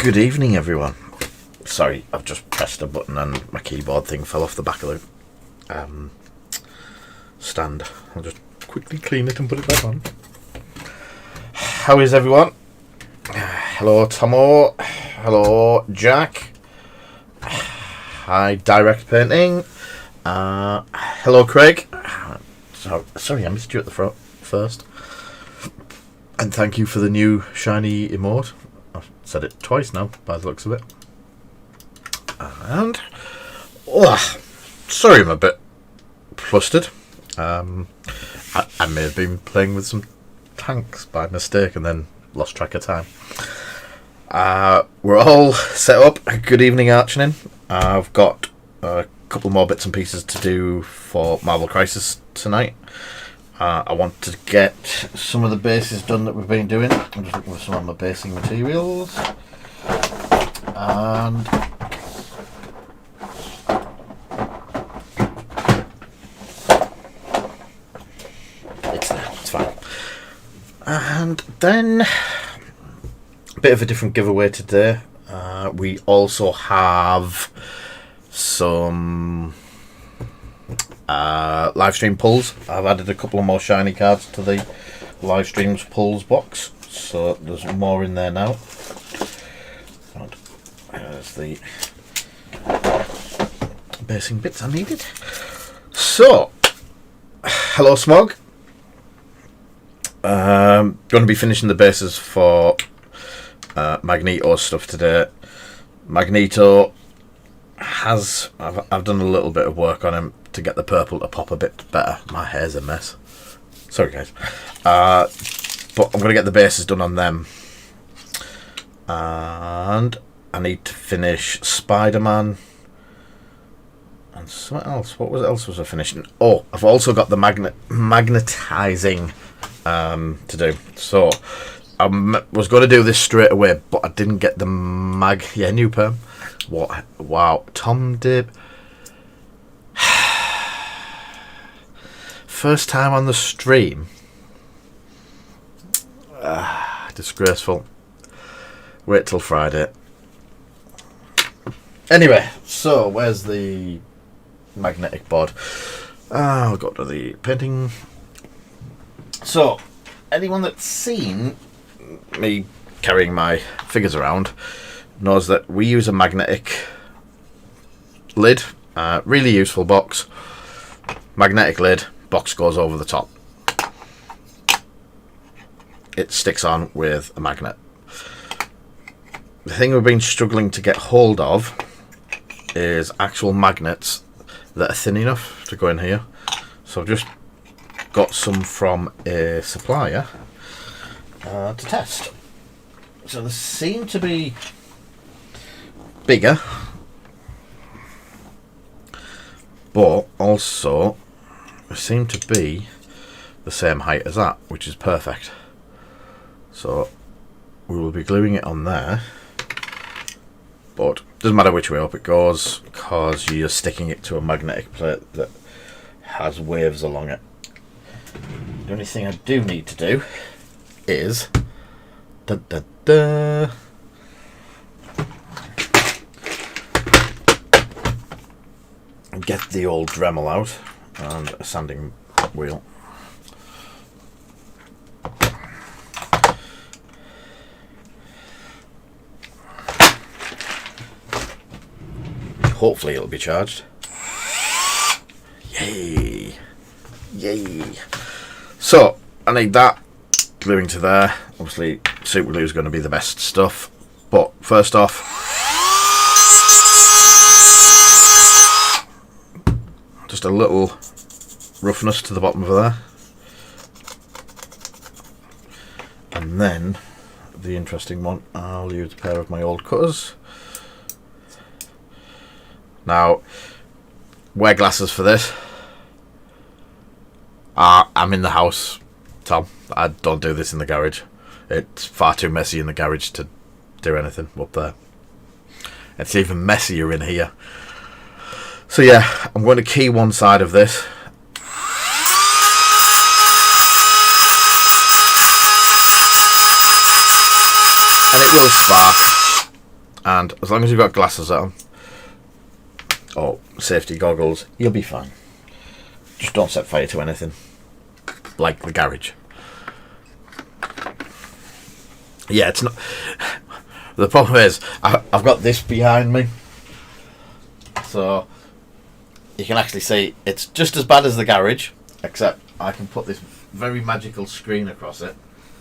Good evening, everyone. Sorry, I've just pressed a button and my keyboard thing fell off the back of the stand. I'll just quickly clean it and put it back on. How is everyone? Hello, Tomo. Hello, Jack. Hi, Direct Painting. Hello, Craig. Sorry, I missed you at the front first. And thank you for the new shiny emote. I've said it twice now, by the looks of it. And sorry, I'm a bit flustered. I may have been playing with some tanks by mistake and then lost track of time. We're all set up. Good evening, Archinin. I've got a couple more bits and pieces to do for Marvel Crisis tonight. I want to get some of the bases done that we've been doing. I'm just looking for some of my basing materials. And it's there, it's fine. And then a bit of a different giveaway today. We also have some live stream pulls. I've added a couple of more shiny cards to the live streams pulls box, so there's more in there now. And there's the basing bits I needed. So, hello Smog. Going to be finishing the bases for Magneto stuff today. Magneto has I've done a little bit of work on him to get the purple to pop a bit better. My hair's a mess. Sorry guys. But I'm going to get the bases done on them. And I need to finish Spider-Man and something else. What else was I finishing? Oh, I've also got the magnetizing to do. So I was going to do this straight away, but I didn't get the new perm. What? Wow, Tom Dib. First time on the stream. Disgraceful. Wait till Friday. Anyway, so where's the magnetic board? I'll go to the painting. So, anyone that's seen me carrying my figures around knows that we use a magnetic lid. Really useful box. Magnetic lid. Box goes over the top. It sticks on with a magnet. The thing we've been struggling to get hold of is actual magnets that are thin enough to go in here. So I've just got some from a supplier to test. So they seem to be bigger, but also they seem to be the same height as that, which is perfect. So we will be gluing it on there, but doesn't matter which way up it goes because you're sticking it to a magnetic plate that has waves along it. The only thing I do need to do is get the old Dremel out and a sanding wheel. Hopefully it'll be charged. Yay! Yay! So I need that gluing to there. Obviously super glue is going to be the best stuff, but first off, just a little roughness to the bottom of there, and then the interesting one, I'll use a pair of my old cutters. Now, wear glasses for this. I'm in the house, Tom. I don't do this in the garage. It's far too messy in the garage to do anything up there. It's even messier in here. So yeah, I'm going to key one side of this. And it will spark. and as long as you've got glasses on or safety goggles, you'll be fine. Just don't set fire to anything, like the garage. Yeah, it's not. The problem is, I've got this behind me, so you can actually see it's just as bad as the garage, except I can put this very magical screen across it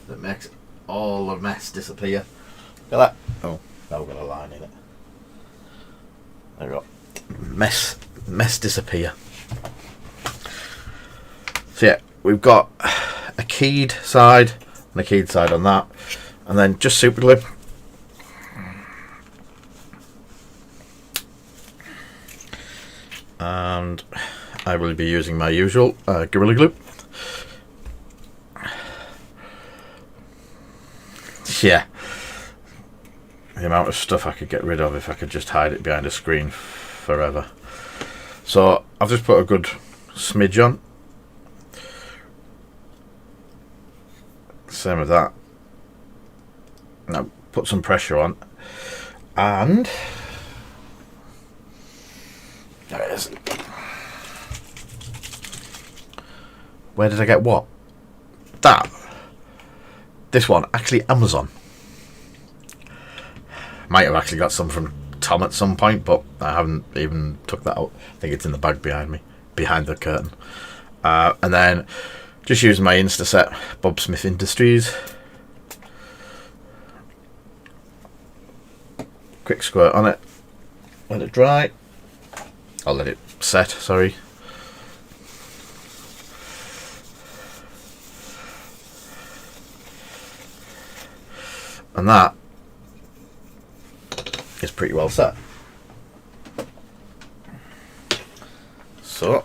that makes all the mess disappear. Look at that. Oh, now we've got a line in it. There we go. Mess disappear. So yeah, we've got a keyed side and a keyed side on that, and then just super glue. And I will be using my usual Gorilla Glue. Yeah, the amount of stuff I could get rid of if I could just hide it behind a screen forever. So I've just put a good smidge on. Same with that. Now put some pressure on, and there it is. Where did I get what? That. This one, actually Amazon. Might have actually got some from Tom at some point, but I haven't even took that out. I think it's in the bag behind me, behind the curtain. And then just using my Instaset Bob Smith Industries. Quick squirt on it. Let it dry. I'll let it set, sorry. And that is pretty well set. So,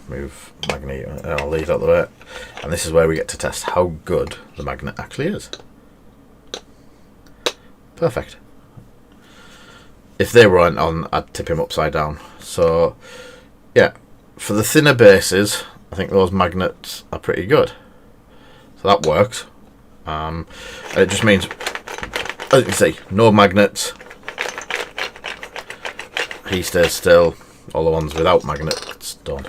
move Magneto, I'll leave it out the way. And this is where we get to test how good the magnet actually is. Perfect. If they weren't on, I'd tip him upside down. So, yeah, for the thinner bases, I think those magnets are pretty good. So that works. And it just means, as you can see, no magnets. He stays still. All the ones without magnets done.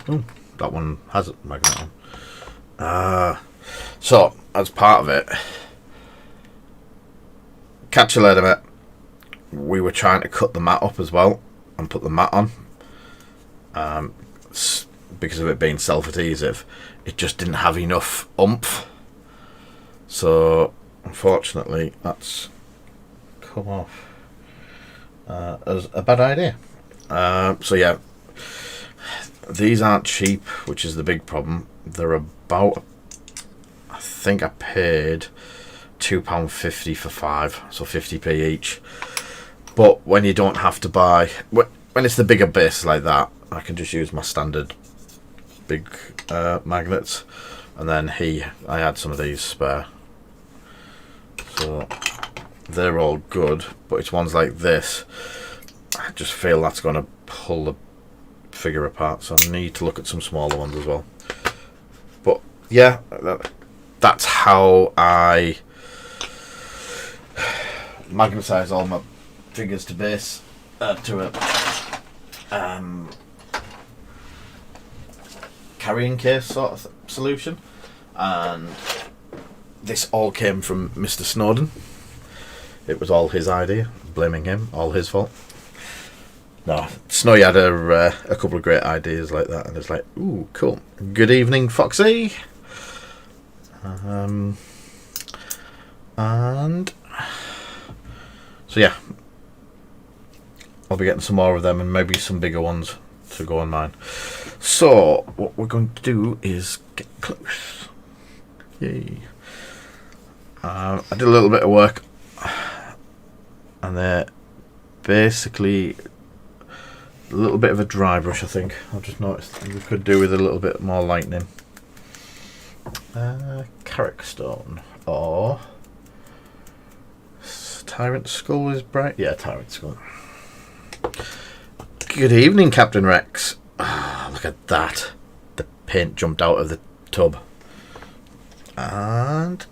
Oh, that one has a magnet on. So, as part of it, catch a load of it. We were trying to cut the mat up as well and put the mat on. Because of it being self-adhesive, it just didn't have enough oomph. So, unfortunately, that's come off as a bad idea. So yeah, these aren't cheap, which is the big problem. They're about, I think I paid £2.50 for 5, so 50p each. But when you don't have to buy, when it's the bigger base like that, I can just use my standard big magnets. And then I had some of these spare, so they're all good. But it's ones like this, I just feel that's going to pull the figure apart, so I need to look at some smaller ones as well. But yeah, that's how I magnetize all my figures to base to a carrying case sort of solution. And this all came from Mr. Snowden. It was all his idea. Blaming him, all his fault. No, Snowy had a couple of great ideas like that, and it's like, ooh, cool. Good evening, Foxy. And so yeah, I'll be getting some more of them and maybe some bigger ones to go on mine. So what we're going to do is get close. Yay. I did a little bit of work, and they're basically a little bit of a dry brush, I think. I've just noticed we could do with a little bit more lightning. Carrick stone or Tyrant Skull is bright. Yeah, Tyrant Skull. Good evening, Captain Rex. Look at that. The paint jumped out of the tub. And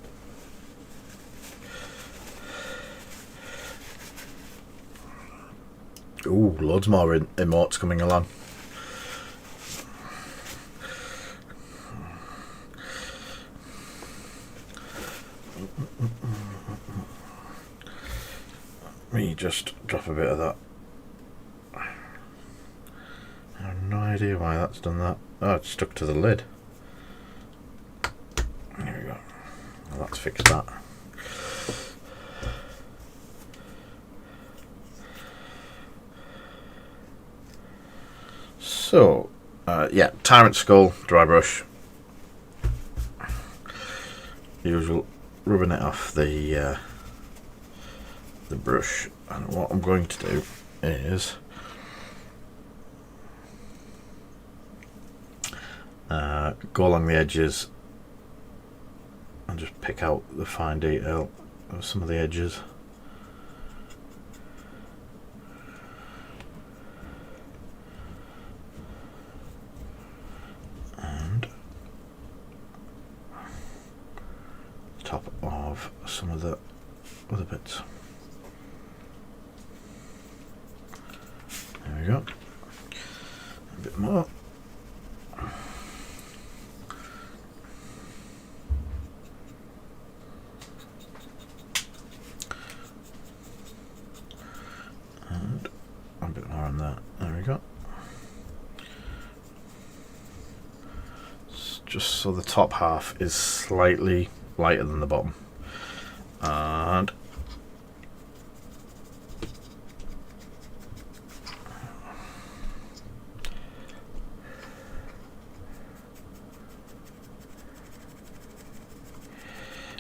ooh, loads more emotes coming along. Let me just drop a bit of that. I have no idea why that's done that. Oh, it's stuck to the lid. There we go. Well, that's fixed that. So, yeah, Tyrant Skull, dry brush. Usual, rubbing it off the brush. And what I'm going to do is go along the edges and just pick out the fine detail of some of the edges. And top of some of the other bits. There we go. A bit more. And a bit more on that. There we go. Just so the top half is slightly lighter than the bottom.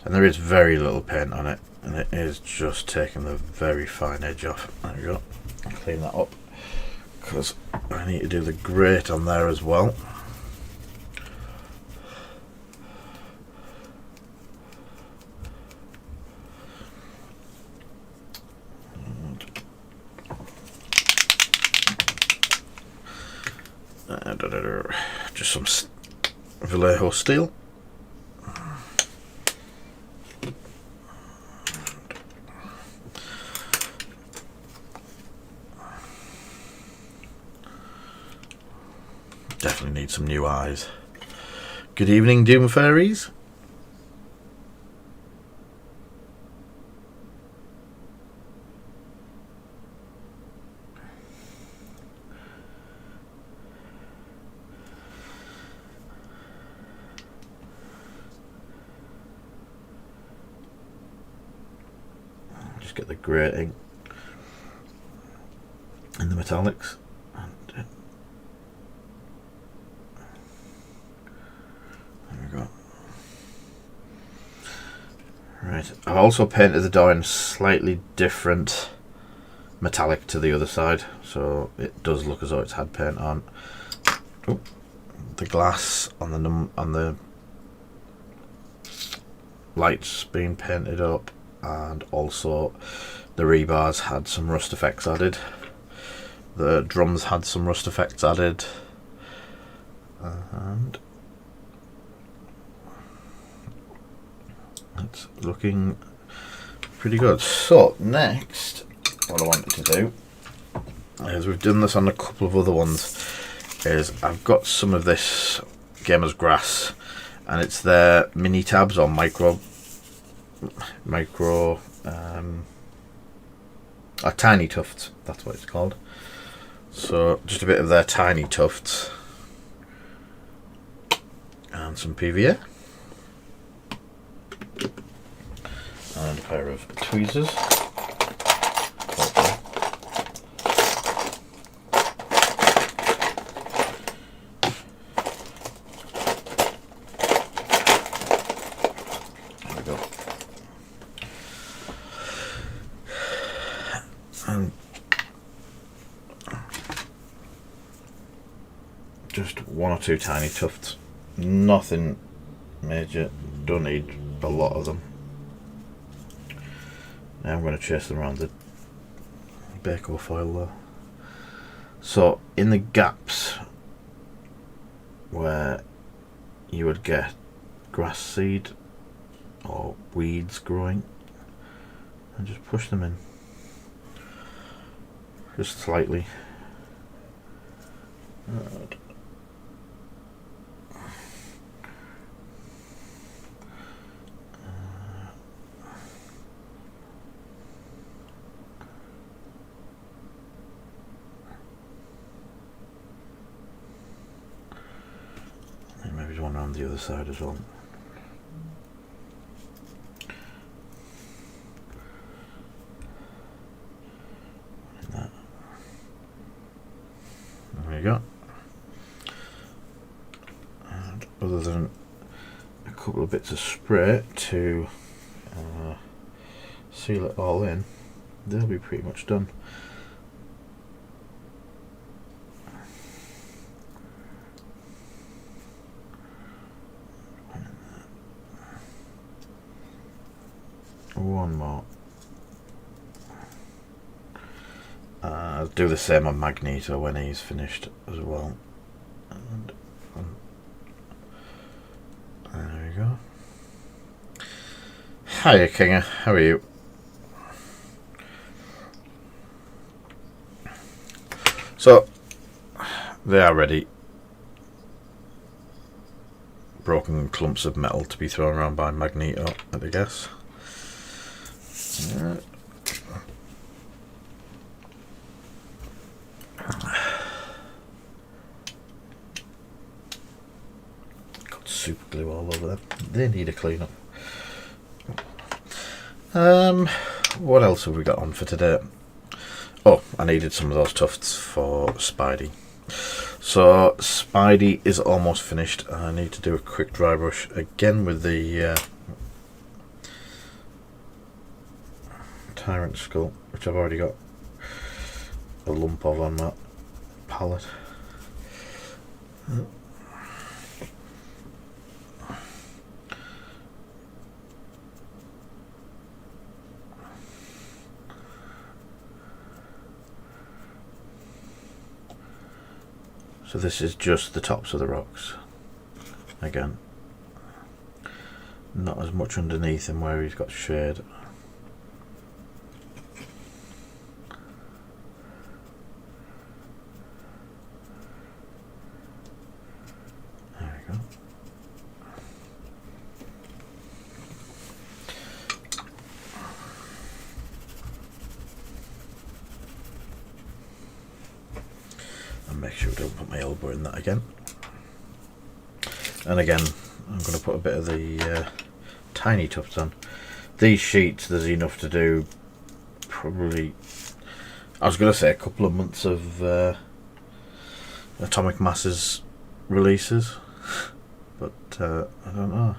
And there is very little paint on it, and it is just taking the very fine edge off. There we go. I'll clean that up because I need to do the grate on there as well. Just some Vallejo steel. Definitely need some new eyes. Good evening, Doom Fairies. Just get the grating and the metallics. And there we go. Right, I've also painted the door in slightly different metallic to the other side, so it does look as though it's had paint on. Oh, the glass on the lights being painted up, and also the rebars had some rust effects added. The drums had some rust effects added, and it's looking pretty good. So next, what I wanted to do is, we've done this on a couple of other ones, is I've got some of this Gamer's Grass, and it's their mini tabs or micro tiny tufts, that's what it's called. So just a bit of their tiny tufts and some PVA and a pair of tweezers. There we go. And just one or two tiny tufts, nothing major, don't need a lot of them. Now I'm going to chase them around the Baco foil though. So in the gaps where you would get grass seed or weeds growing, and just push them in just slightly. And maybe there's one around the other side as well. There you go. And other than a couple of bits of spray to seal it all in, they'll be pretty much done. One more. I'll do the same on Magneto when he's finished as well. And there we go. Hiya, Kinga. How are you? So they are ready. Broken clumps of metal to be thrown around by Magneto, I guess. Got super glue all over them. They need a clean up. What else have we got on for today? Oh, I needed some of those tufts for Spidey. So Spidey is almost finished. I need to do a quick dry brush again with the Tyrant skull, which I've already got a lump of on that palette. So this is just the tops of the rocks. Again, not as much underneath him where he's got shade. There we go. And make sure I don't put my elbow in that again. And again, I'm going to put a bit of the tiny tufts on. These sheets, there's enough to do probably, I was going to say a couple of months of Atomic Masses releases, but I don't know.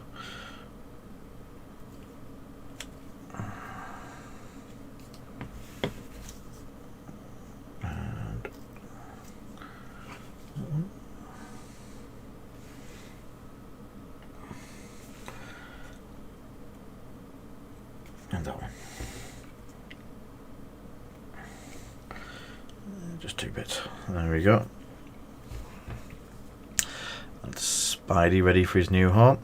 And that one. Just 2 bits. There we go. That's Spidey ready for his new home.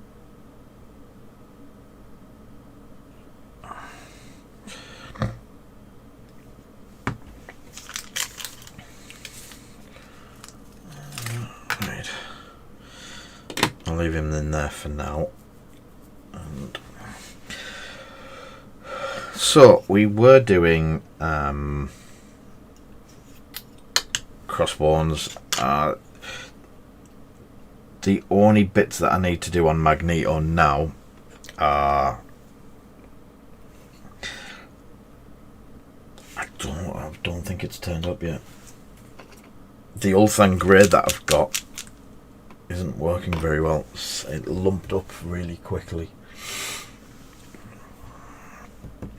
Right. I'll leave him in there for now. And so we were doing crossbones. The only bits that I need to do on Magneto now are I don't think it's turned up yet. The Ulthan grade that I've got isn't working very well. It lumped up really quickly.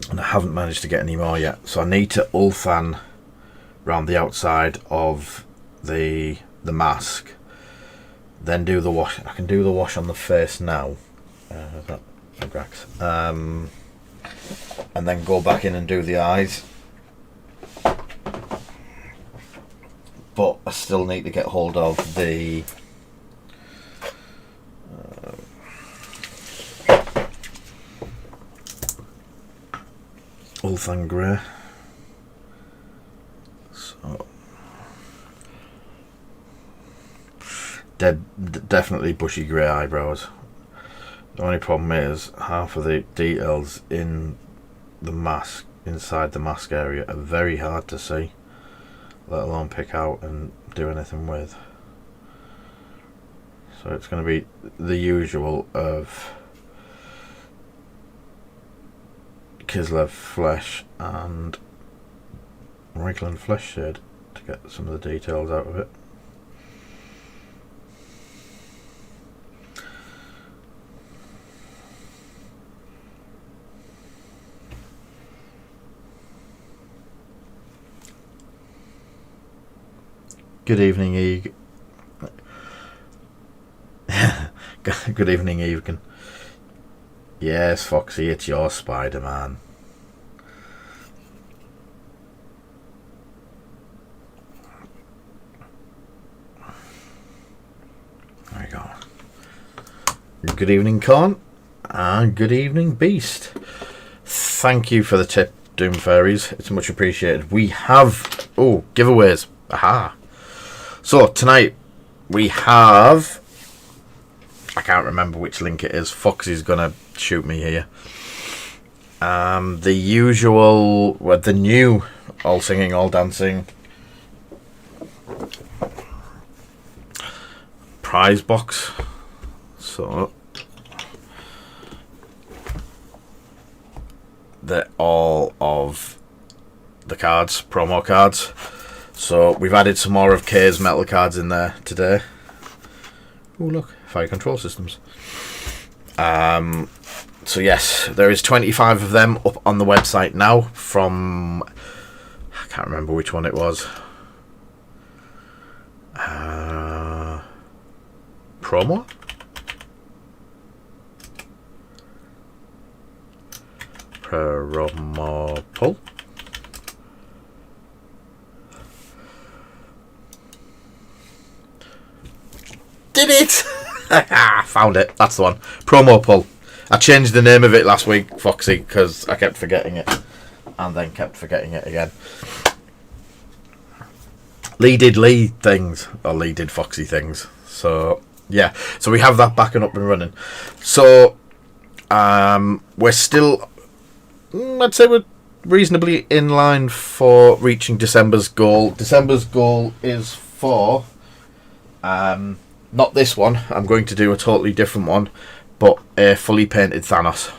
And I haven't managed to get any more yet, so I need to Ulthan round the outside of the mask, then do the wash. I can do the wash on the face now, and then go back in and do the eyes, but I still need to get hold of the Ulthan Grey. So definitely bushy grey eyebrows. The only problem is half of the details in the mask, inside the mask area, are very hard to see, let alone pick out and do anything with. So it's going to be the usual of Kislev flesh and Raglan flesh shade to get some of the details out of it. Good evening, Eve. Good evening, Evegan. Yes, Foxy, it's your Spider-Man. There we go. Good evening, Con. And good evening, Beast. Thank you for the tip, Doom Fairies. It's much appreciated. We have... oh, giveaways. Aha. So, tonight we have... I can't remember which link it is. Foxy's gonna shoot me here. The usual... well, the new All Singing, All Dancing prize box. So... they're all of the cards, promo cards. So we've added some more of K's metal cards in there today. Oh look, fire control systems. So yes, there is 25 of them up on the website now from... I can't remember which one it was. Promo? Promo pull. Did it! Found it. That's the one. Promo pull. I changed the name of it last week, Foxy, because I kept forgetting it. And then kept forgetting it again. Lee did Lee things. Or Lee did Foxy things. So, yeah. So we have that back and up and running. So, we're still... I'd say we're reasonably in line for reaching December's goal. December's goal is for... not this one. I'm going to do a totally different one, but a fully painted Thanos.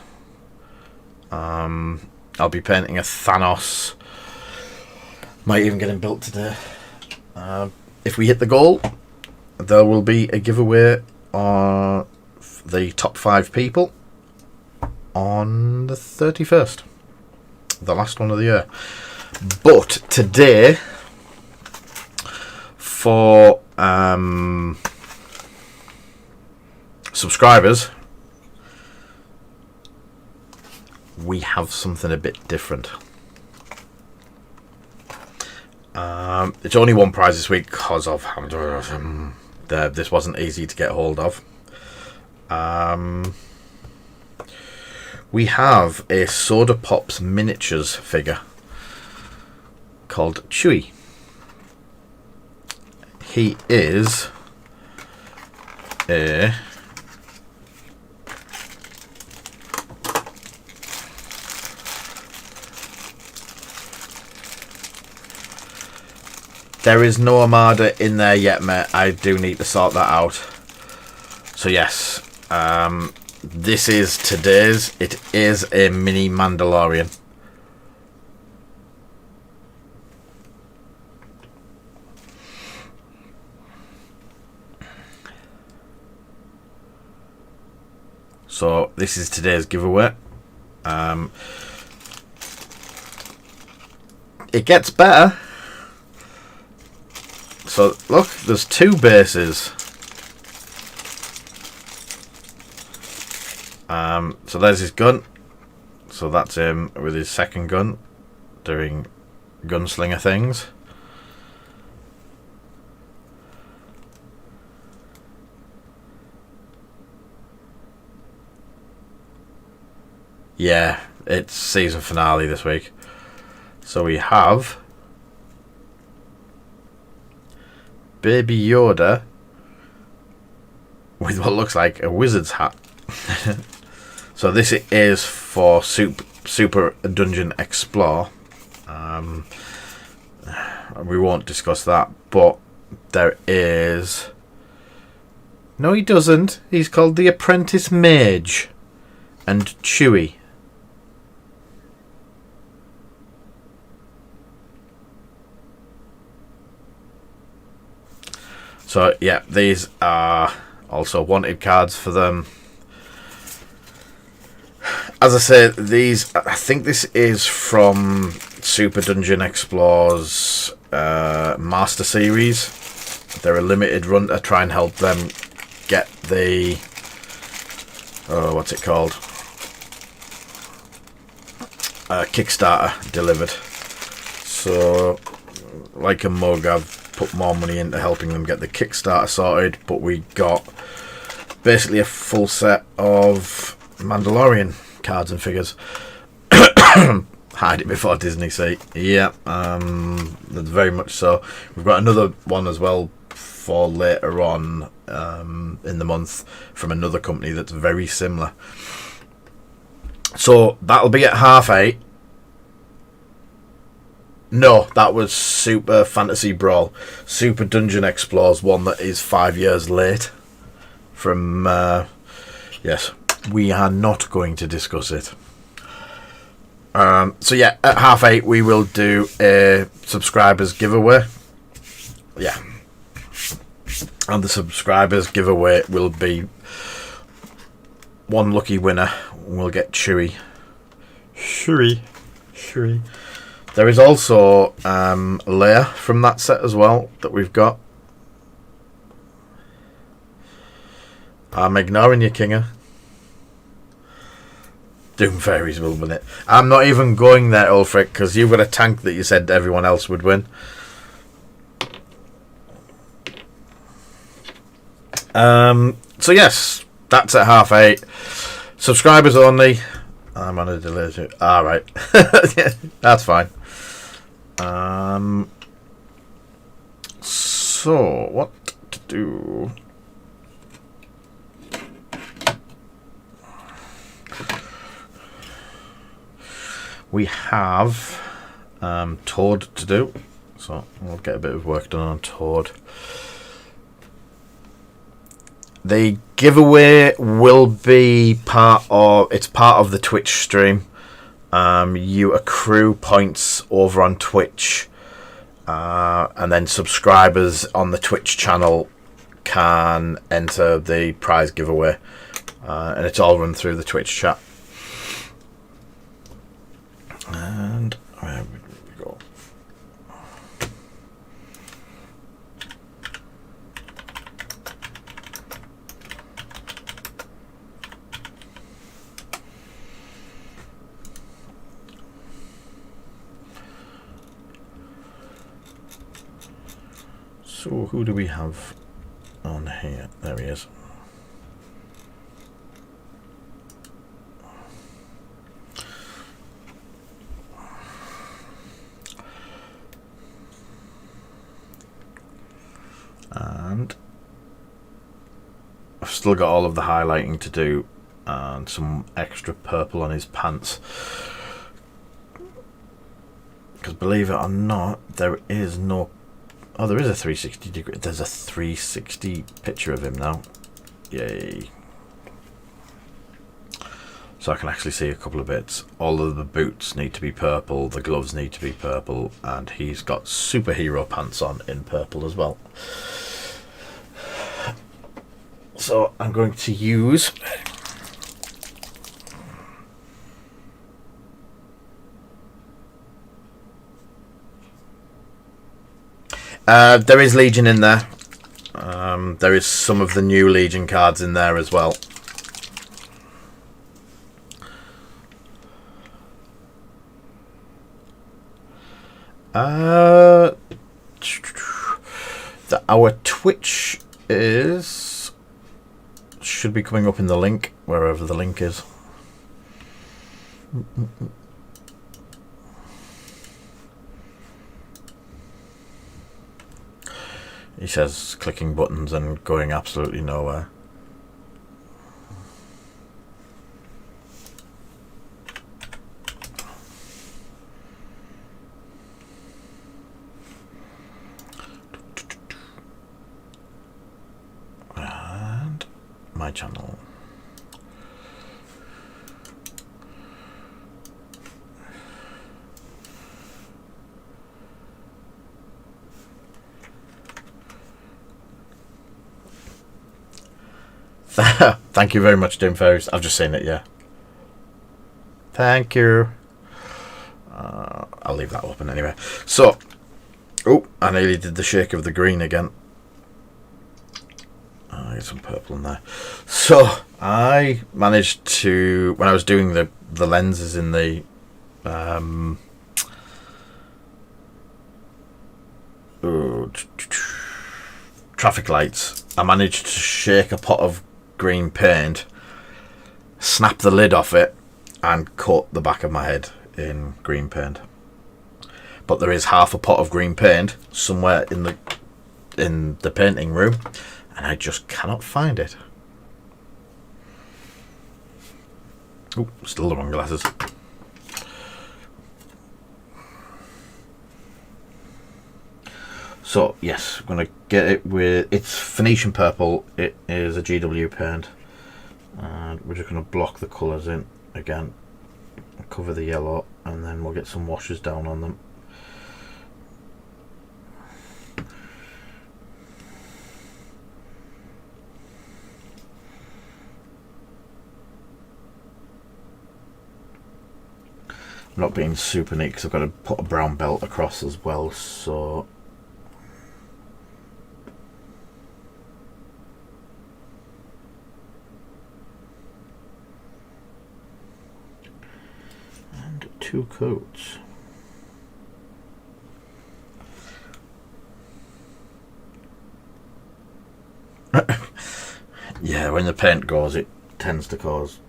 I'll be painting a Thanos. Might even get him built today. If we hit the goal, there will be a giveaway on the top 5 people on the 31st. The last one of the year. But today, for... subscribers, we have something a bit different. It's only one prize this week because of this wasn't easy to get hold of. We have a Soda Pops miniatures figure called Chewy. He is a there is no Armada in there yet, mate. I do need to sort that out. So yes, this is today's. It is a mini Mandalorian. So this is today's giveaway. It gets better. So look, there's 2 bases. So there's his gun. So that's him with his second gun, doing gunslinger things. Yeah, It's season finale this week. So we have Baby Yoda with what looks like a wizard's hat. So this is for Super Dungeon Explore. We won't discuss that, but there is... No, he doesn't. He's called the Apprentice Mage and Chewie. So, yeah, these are also wanted cards for them. As I said, I think this is from Super Dungeon Explorer's Master Series. They're a limited run to try and help them get the... Oh, what's it called? Kickstarter delivered. So, like a mug, I've put more money into helping them get the Kickstarter sorted, but we got basically a full set of Mandalorian cards and figures. Hide it before Disney say, yeah, that's very much so. We've got another one as well for later on in the month from another company that's very similar. So that'll be at 8:30. No, that was Super Fantasy Brawl. Super Dungeon Explorer's one that is 5 years late from... yes, we are not going to discuss it. So yeah, at 8:30 we will do a subscribers giveaway. Yeah. And the subscribers giveaway will be one lucky winner. We'll get Chewie. There is also Leia from that set as well that we've got. I'm ignoring you, Kinger. Doom Fairies will win it. I'm not even going there, Ulfric, because you've got a tank that you said everyone else would win. So yes, that's at 8:30. Subscribers only. I'm on a delay. Alright. Yeah, that's fine. So what to do? We have Toad to do, so we'll get a bit of work done on Toad. The giveaway will be part of the Twitch stream. You accrue points over on Twitch, and then subscribers on the Twitch channel can enter the prize giveaway, and it's all run through the Twitch chat. And where would we go? So who do we have on here? There he is. And I've still got all of the highlighting to do and some extra purple on his pants, because believe it or not, there is no... Oh, there is a 360 degree. There's a 360 picture of him now. Yay. So I can actually see a couple of bits. All of the boots need to be purple, the gloves need to be purple, and he's got superhero pants on in purple as well. So I'm going to use... there is Legion in there. There is some of the new Legion cards in there as well. Our Twitch should be coming up in the link, wherever the link is. He says clicking buttons and going absolutely nowhere. And my channel. Thank you very much, Doom Fairies. I've just seen it, yeah. Thank you. I'll leave that open anyway. So, oh, I nearly did the shake of the green again. I get some purple in there. So, I managed to, when I was doing the lenses in the traffic lights, I managed to shake a pot of green paint, snap the lid off it, and coat the back of my head in green paint. But there is half a pot of green paint somewhere in the painting room, and I just cannot find it. Oh, still the wrong glasses. So yes, I'm gonna get it with, it's Phoenician purple. It is a GW paint, and we're just gonna block the colours in again, cover the yellow, and then we'll get some washes down on them. I'm not being super neat because I've got to put a brown belt across as well, so and 2 coats. Yeah, when the paint goes, it tends to cause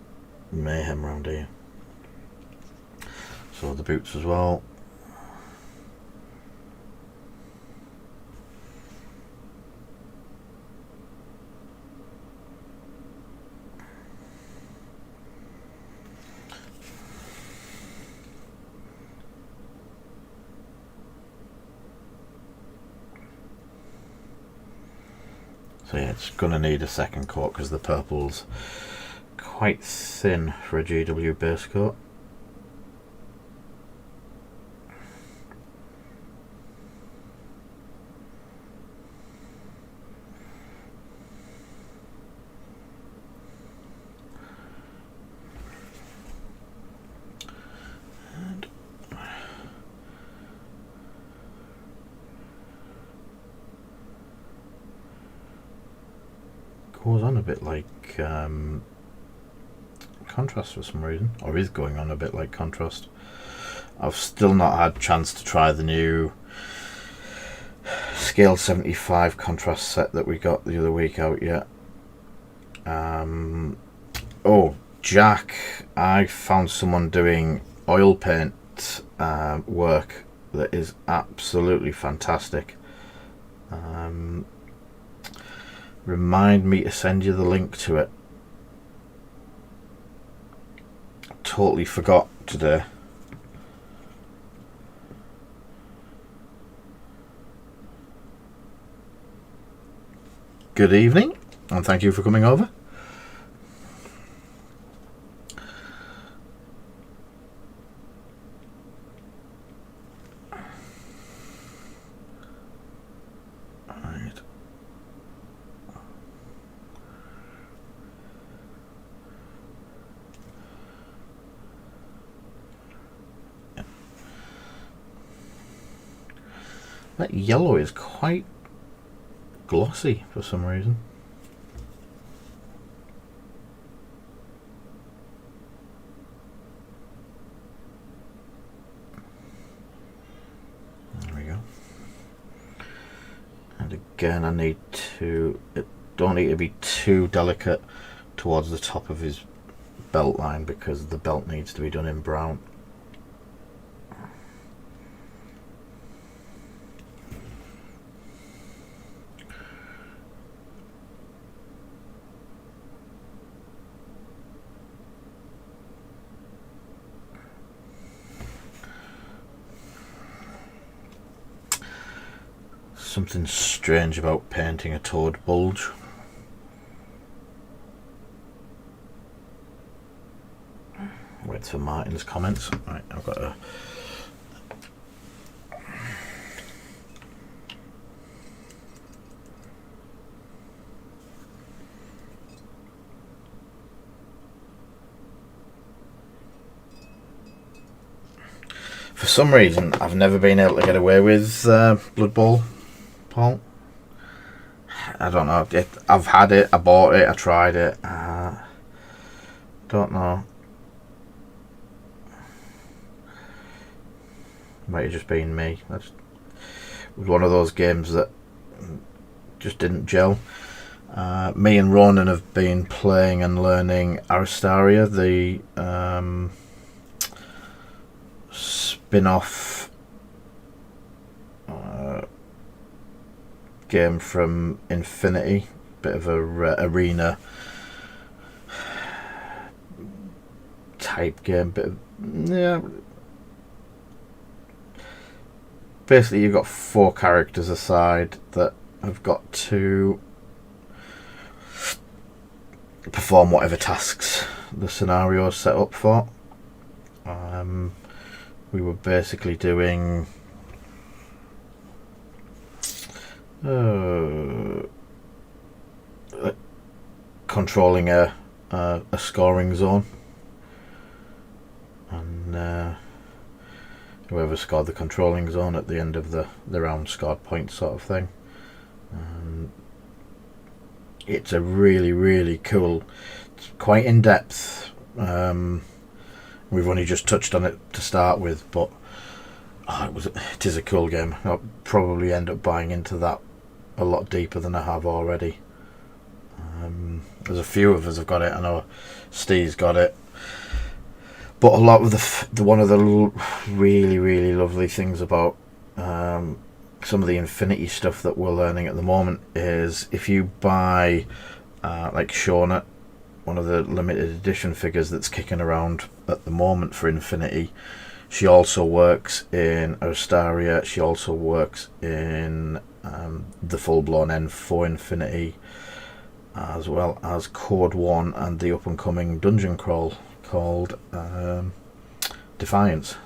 mayhem around here. So the boots as well. So yeah, it's going to need a second coat because the purple's quite thin for a GW base coat. Goes on a bit like contrast for some reason, or is going on a bit like contrast. I've still not had a chance to try the new scale 75 contrast set that we got the other week out yet. Oh, Jack, I found someone doing oil paint work that is absolutely fantastic. Remind me to send you the link to it. Totally forgot today. Good evening, and thank you for coming over. That yellow is quite glossy for some reason. There we go. And again, I need to, it don't need to be too delicate towards the top of his belt line because the belt needs to be done in brown. Something strange about painting a toad bulge. Wait for Martin's comments. Right, I've got a... For some reason, I've never been able to get away with Blood Bowl, Paul. I don't know. I've had it, I bought it, I tried it. Don't know. Might have just been me. It was one of those games that just didn't gel. Me and Ronan have been playing and learning Aristaria, the spin-off game from Infinity, bit of a arena type game, bit of, yeah. Basically, you've got 4 characters aside that have got to perform whatever tasks the scenario is set up for. We were basically doing controlling a scoring zone, and whoever scored the controlling zone at the end of the round scored points, sort of thing. It's a really cool, it's quite in depth. We've only just touched on it to start with, but it is a cool game. I'll probably end up buying into that a lot deeper than I have already. There's a few of us have got it. I know Steve's got it, but a lot of the one of the really lovely things about some of the Infinity stuff that we're learning at the moment is if you buy like Shauna, one of the limited edition figures that's kicking around at the moment for Infinity, she also works in Aristaria, she also works in the full-blown N4 Infinity, as well as Code 1 and the up-and-coming dungeon crawl called Defiance.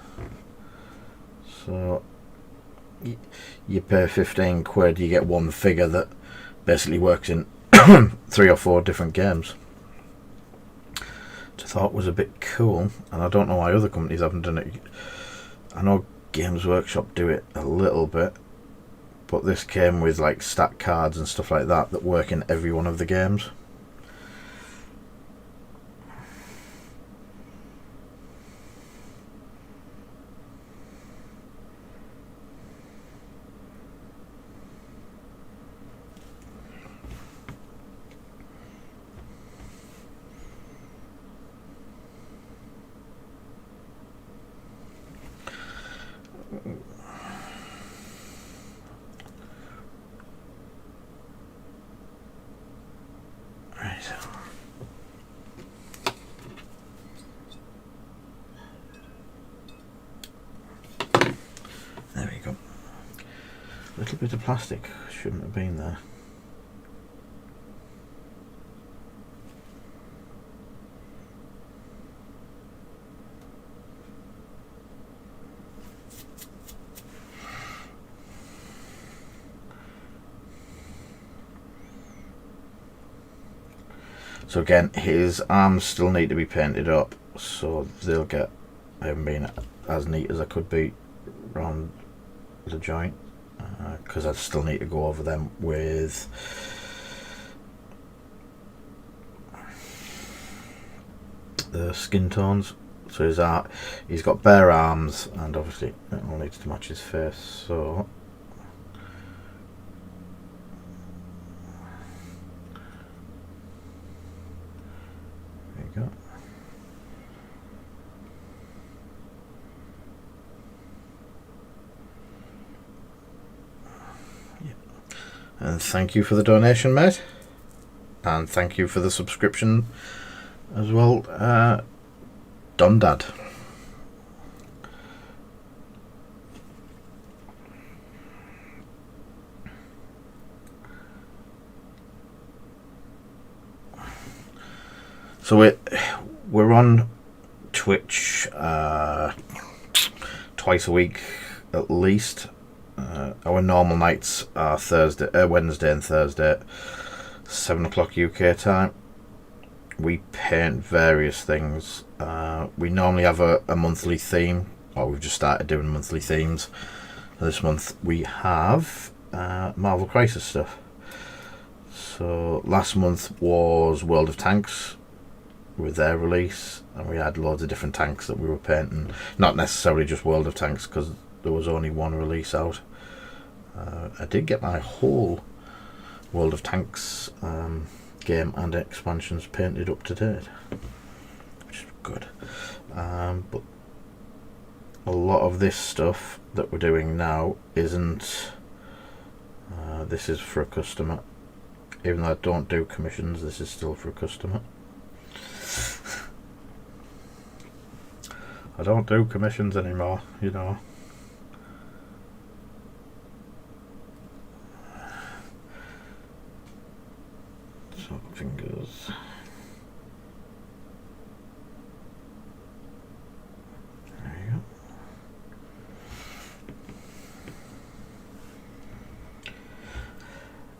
So you pay 15 quid, you get one figure that basically works in 3 or 4 different games. Which I thought was a bit cool, and I don't know why other companies haven't done it. I know Games Workshop do it a little bit, but this came with like stat cards and stuff like that that work in every one of the games. There we go. A little bit of plastic shouldn't have been there. So again, his arms still need to be painted up, so they'll get, I haven't been as neat as I could be around the joint, because I still need to go over them with the skin tones. So he's got bare arms, and obviously it all needs to match his face, so there you go. And thank you for the donation, mate. And thank you for the subscription as well, Don Dad. So we're on Twitch twice a week at least. Our normal nights are Wednesday and Thursday, 7 o'clock UK time. We paint various things. We normally have a monthly theme, or we've just started doing monthly themes. This month we have Marvel Crisis stuff. So last month was World of Tanks with their release, and we had loads of different tanks that we were painting. Not necessarily just World of Tanks, because there was only one release out. I did get my whole World of Tanks game and expansions painted up to date, which is good. But a lot of this stuff that we're doing now isn't. This is for a customer. Even though I don't do commissions, this is still for a customer. I don't do commissions anymore, you know. So, fingers. There you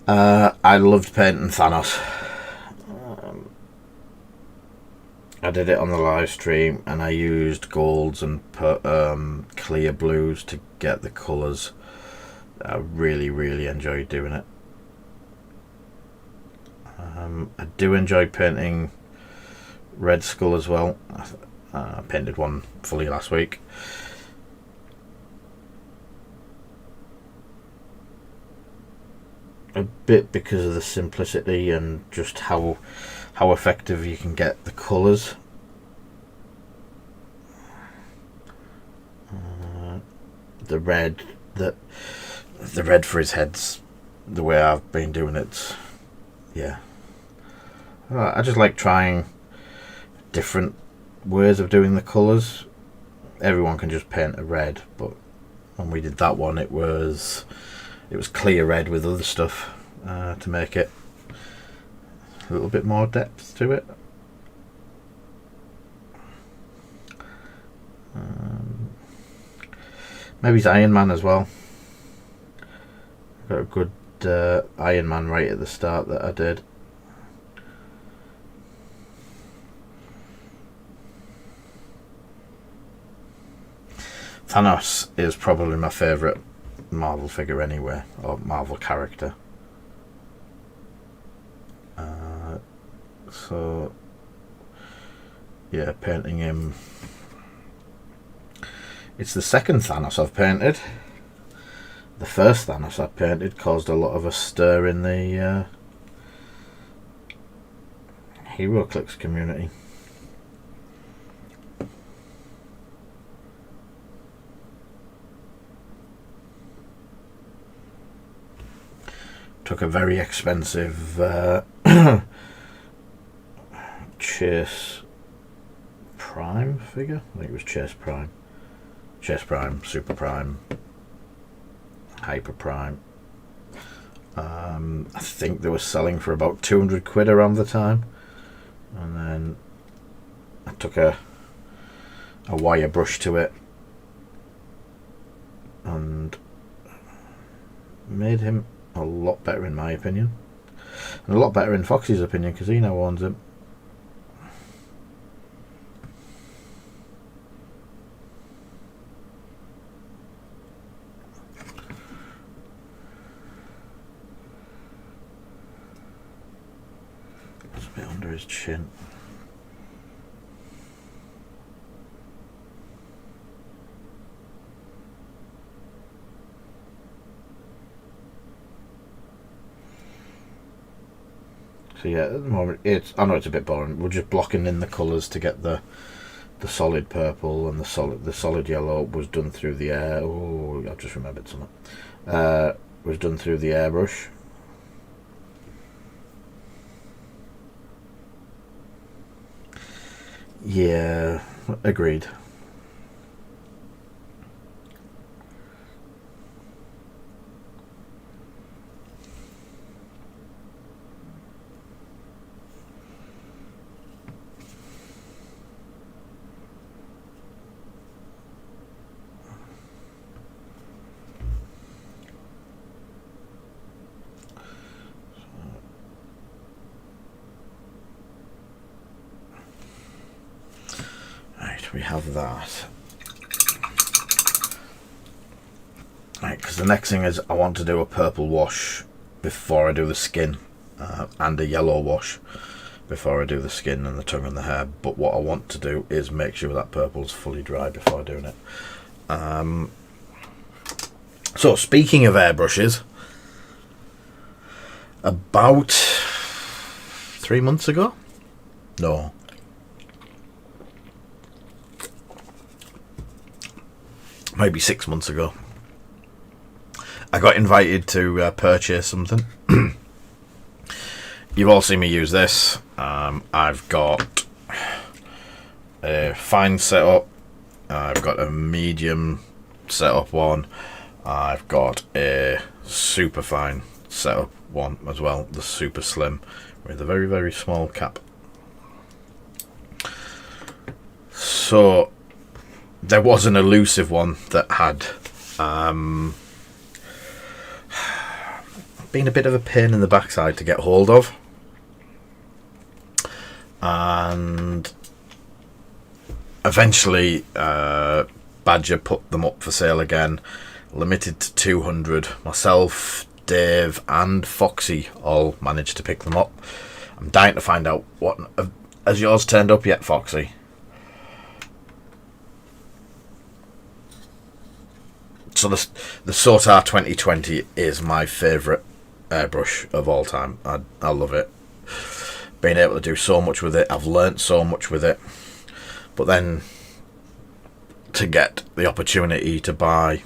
go. I loved painting Thanos. I did it on the live stream, and I used golds and clear blues to get the colours. I really enjoyed doing it. I do enjoy painting Red Skull as well. I painted one fully last week. A bit because of the simplicity and just how effective you can get the colours. The red for his head's the way I've been doing it. Yeah, I just like trying different ways of doing the colours. Everyone can just paint a red, but when we did that one, it was clear red with other stuff to make it a little bit more depth to it. Maybe it's Iron Man as well. Got a good Iron Man right at the start that I did. Thanos is probably my favourite Marvel figure anyway, or Marvel character. So yeah, painting him. It's the second Thanos I've painted. The first Thanos I painted caused a lot of a stir in the HeroClix community. Took a very expensive Chase Prime figure. I think it was Chase Prime, Super Prime, Hyper Prime. I think they were selling for about 200 quid around the time, and then I took a wire brush to it and made him a lot better in my opinion, and a lot better in Foxy's opinion, because he now owns him. It's a bit under his chin. So yeah, at the moment I know it's a bit boring. We're just blocking in the colours to get the solid purple, and the solid yellow was done through the air. Oh, I've just remembered something. Was done through the airbrush. Yeah, agreed. Right, we have that. Right, because the next thing is I want to do a purple wash before I do the skin, and a yellow wash before I do the skin and the tongue and the hair. But what I want to do is make sure that purple's fully dry before doing it. So speaking of airbrushes, about 3 months ago, no, maybe 6 months ago, I got invited to purchase something. You've all seen me use this. I've got a fine setup, I've got a medium setup one, I've got a super fine setup one as well, the super slim with a very, very small cap. So there was an elusive one that had been a bit of a pain in the backside to get hold of, and eventually Badger put them up for sale again, limited to 200. Myself, Dave and Foxy all managed to pick them up. I'm dying to find out what has yours turned up yet, Foxy? So the Sotar 2020 is my favourite airbrush of all time. I love it. Being able to do so much with it, I've learnt so much with it. But then to get the opportunity to buy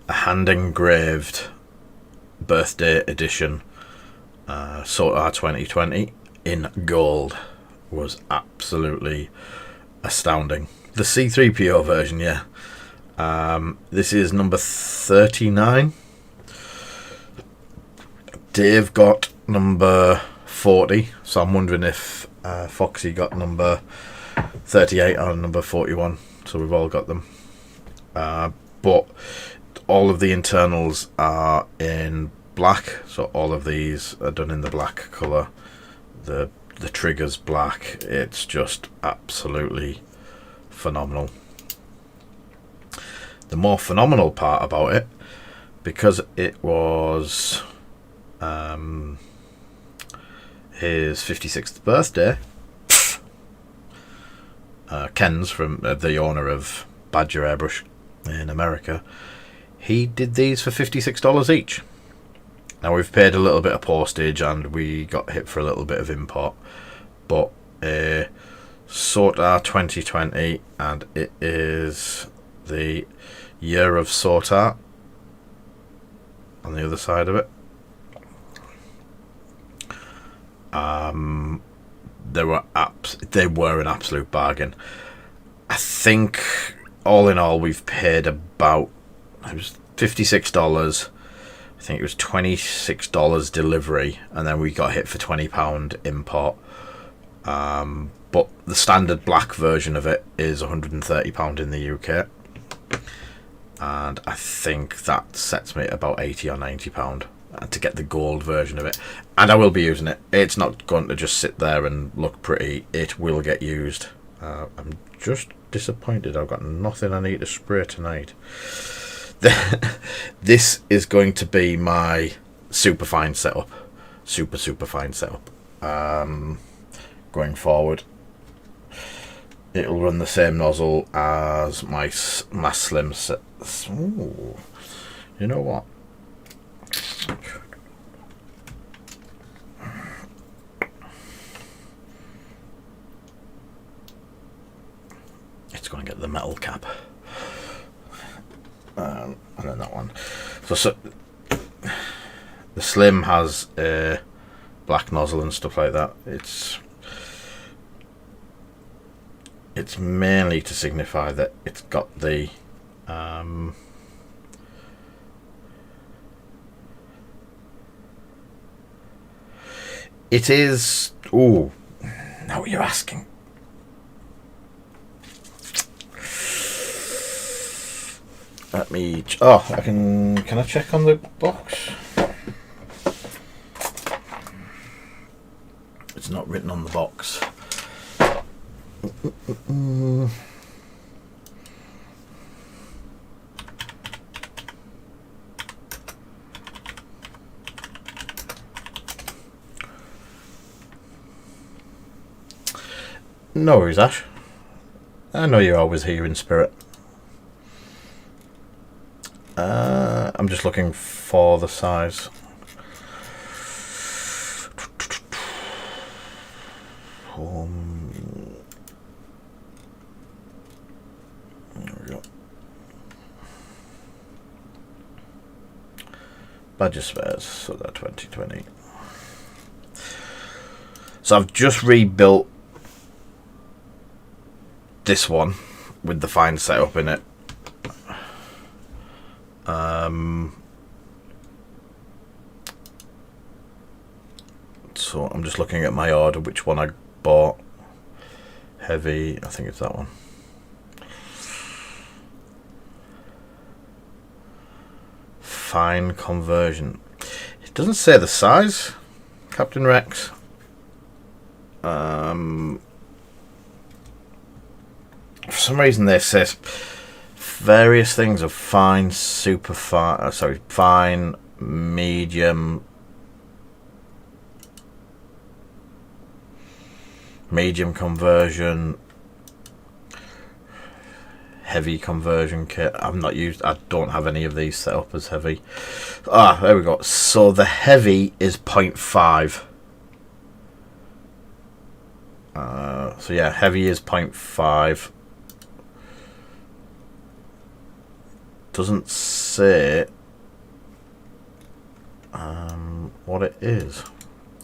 a hand engraved birthday edition Sotar 2020 in gold was absolutely astounding. The C3PO version, yeah. This is number 39. Dave got number 40, so I'm wondering if Foxy got number 38 or number 41. So we've all got them. But all of the internals are in black, so all of these are done in the black colour. The trigger's black. It's just absolutely phenomenal. The more phenomenal part about it, because it was his 56th birthday, Ken's, from the owner of Badger Airbrush in America, he did these for $56 each. Now we've paid a little bit of postage and we got hit for a little bit of import, but Sotar 2020, and it is the year of Sotar on the other side of it. They were an absolute bargain. I think all in all we've paid about, it was $56. I think it was $26 delivery, and then we got hit for £20 import. But the standard black version of it is £130 in the UK, and I think that sets me at about £80 or £90 to get the gold version of it. And I will be using it. It's not going to just sit there and look pretty. It will get used. I'm just disappointed I've got nothing I need to spray tonight. This is going to be my super fine setup. Super fine setup. Going forward, it'll run the same nozzle as my slim set. Ooh, you know what? It's going to get the metal cap. And then that one. So the slim has a black nozzle and stuff like that. it's mainly to signify that it's got the it is. Ooh, now what you're asking. Let me. Oh, I can. Can I check on the box? It's not written on the box. No worries, Ash. I know you're always here in spirit. I'm just looking for the size. There we go. Badger spares, so they're 2020. So I've just rebuilt this one with the fine setup in it. So I'm just looking at my order, which one I bought. Heavy, I think it's that one. Fine conversion. It doesn't say the size, Captain Rex. For some reason they say various things of fine, super fine, fine, medium, conversion, heavy conversion kit. I don't have any of these set up as heavy. There we go. So the heavy is 0.5. So yeah, heavy is 0.5. Doesn't say what it is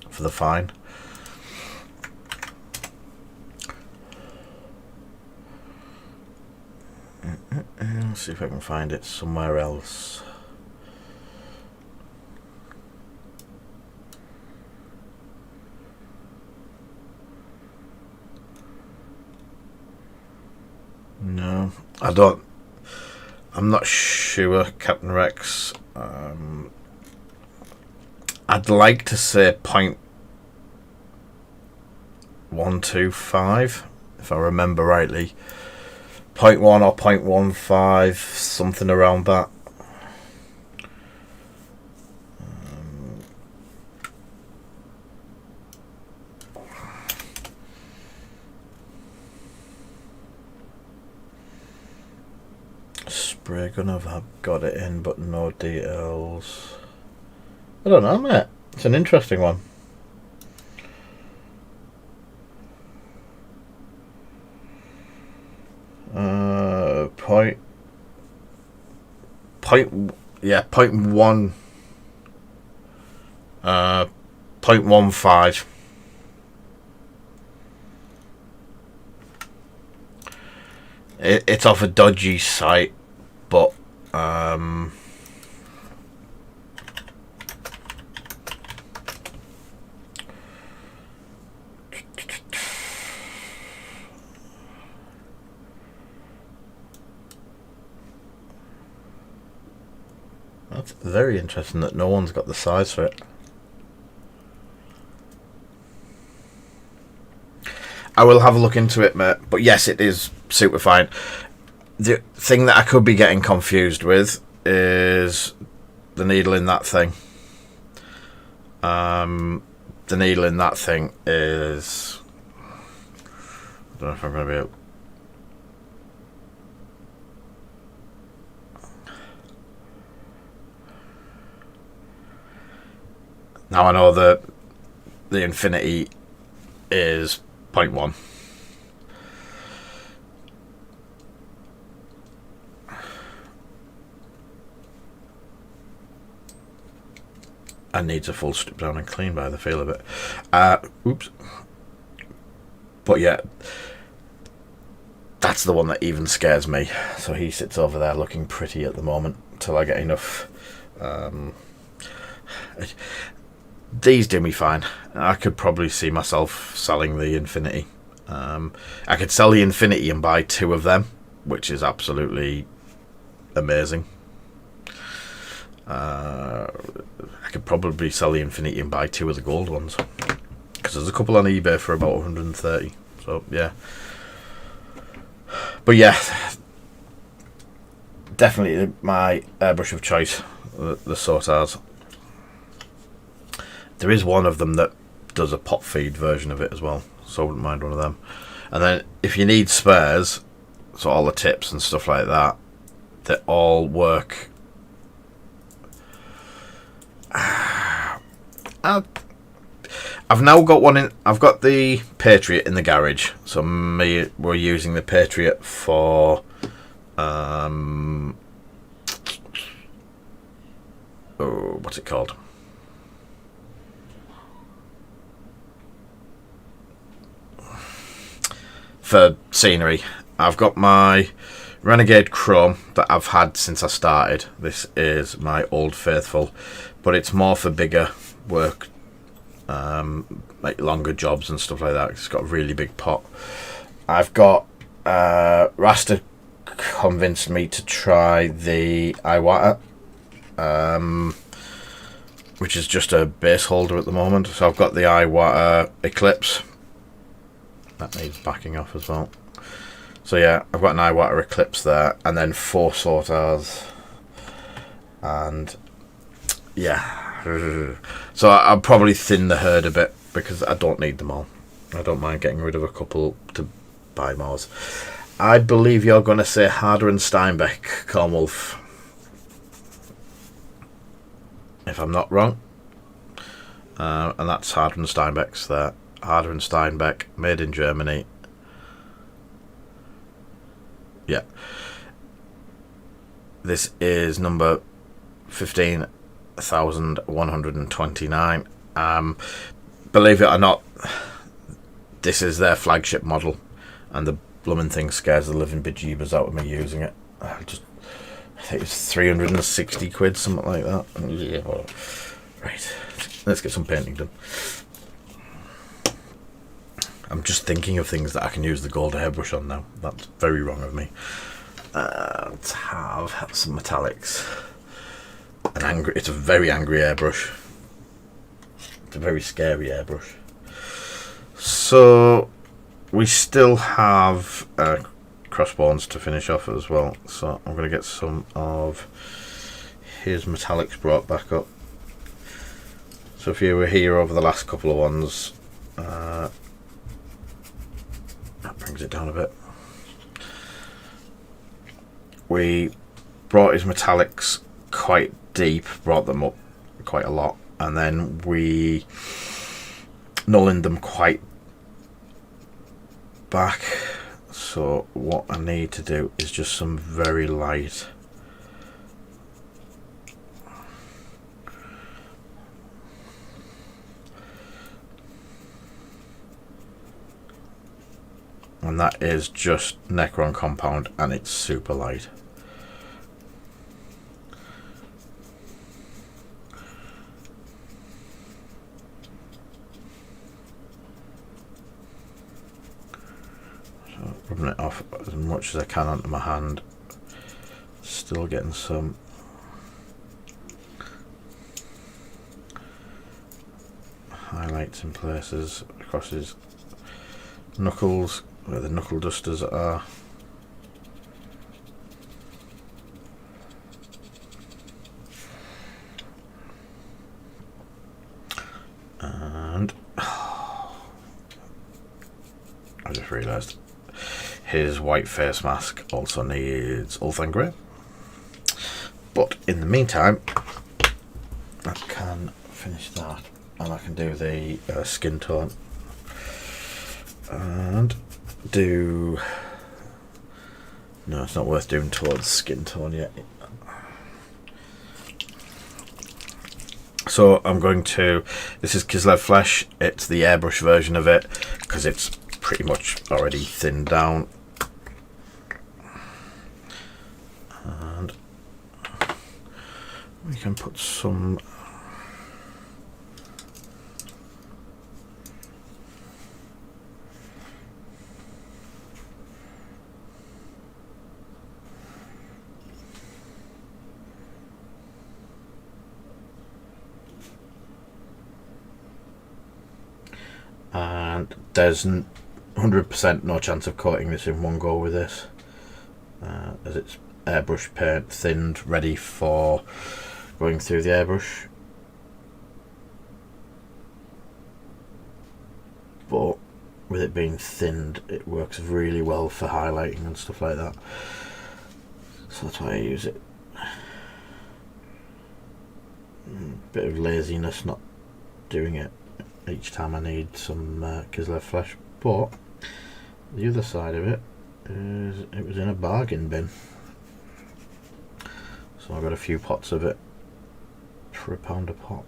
for the fine. Let's see if I can find it somewhere else. No, I don't. I'm not sure, Captain Rex. I'd like to say 0.125, if I remember rightly. 0.1 or 0.15, something around that. Spray gun, I've got it in, but no details. I don't know, mate. It's an interesting one. Point 0.1. 0.15. It's off a dodgy site, but that's very interesting that no one's got the size for it. I will have a look into it, mate. But yes, it is super fine. The thing that I could be getting confused with is the needle in that thing. The needle in that thing is... I don't know if I'm going to be able... Now I know that the Infinity is 0.1. And needs a full strip down and clean by the feel of it. Oops. But yeah, that's the one that even scares me. So he sits over there looking pretty at the moment till I get enough. These do me fine. I could probably see myself selling the Infinity. I could sell the Infinity and buy 2 of them, which is absolutely amazing. I could probably sell the Infinity and buy 2 of the gold ones, because there's a couple on eBay for about 130. So yeah, but yeah, definitely my airbrush of choice, the Sotars. There is one of them that does a pop feed version of it as well, so I wouldn't mind one of them. And then if you need spares, so all the tips and stuff like that, they all work. I've now got one in. I've got the Patriot in the garage, so we're using the Patriot for what's it called? For scenery. I've got my Renegade Chrome that I've had since I started. This is my Old Faithful, but it's more for bigger work, like longer jobs and stuff like that. It's got a really big pot. I've got Rasta convinced me to try the Iwata, which is just a base holder at the moment. So I've got the Iwata Eclipse. That needs backing off as well. So yeah, I've got an Iwata Eclipse there, and then 4 Sotars, and yeah. So I'll probably thin the herd a bit because I don't need them all. I don't mind getting rid of a couple to buy more. I believe you're going to say Harder and Steinbeck, Cornwolf, if I'm not wrong. And that's Harder and Steinbeck's there. Harder and Steinbeck, made in Germany. Yeah. This is number 15,129. Believe it or not, this is their flagship model, and the blooming thing scares the living bejeebers out of me using it. I think it's 360 quid, something like that. Yeah. Right. Let's get some painting done. I'm just thinking of things that I can use the gold airbrush on now. That's very wrong of me. Let's have some metallics. It's a very angry airbrush. It's a very scary airbrush. So we still have crossbones to finish off as well. So I'm going to get some of his metallics brought back up. So if you were here over the last couple of ones, that brings it down a bit. We brought his metallics quite deep, brought them up quite a lot, and then we nulling them quite back. So what I need to do is just some very light and that is just Necron compound, and it's super light. So rubbing it off as much as I can onto my hand, still getting some highlights in places across his knuckles where the knuckle dusters are. And I just realised his white face mask also needs Ulthan Grey, but in the meantime I can finish that and I can do the skin tone and do... No, it's not worth doing towards skin tone yet. So I'm going to... This is Kislev Flesh. It's the airbrush version of it because it's pretty much already thinned down. We can put some and there's 100% no chance of coating this in one go with this, as it's airbrush paint, thinned, ready for going through the airbrush. But with it being thinned, it works really well for highlighting and stuff like that, so that's why I use it. Bit of laziness not doing it each time I need some Kislev flesh, but the other side of it is it was in a bargain bin, so I got a few pots of it for £1 a pot.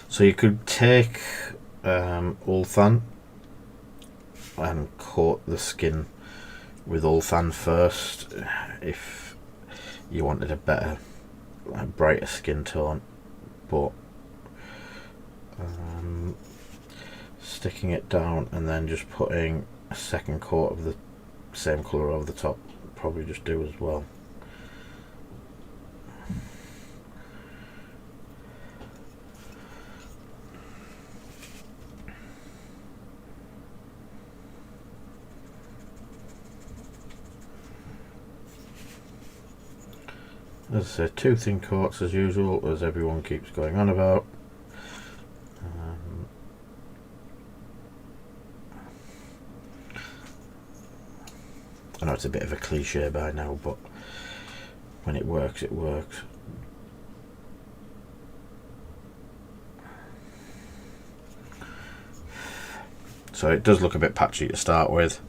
So you could take Ulthan and coat the skin with Ulthan first if you wanted a better, brighter skin tone, but sticking it down and then just putting a second coat of the same colour over the top probably just do as well. As I say, 2 thin coats as usual, as everyone keeps going on about. I know it's a bit of a cliche by now, but when it works, it works. So it does look a bit patchy to start with.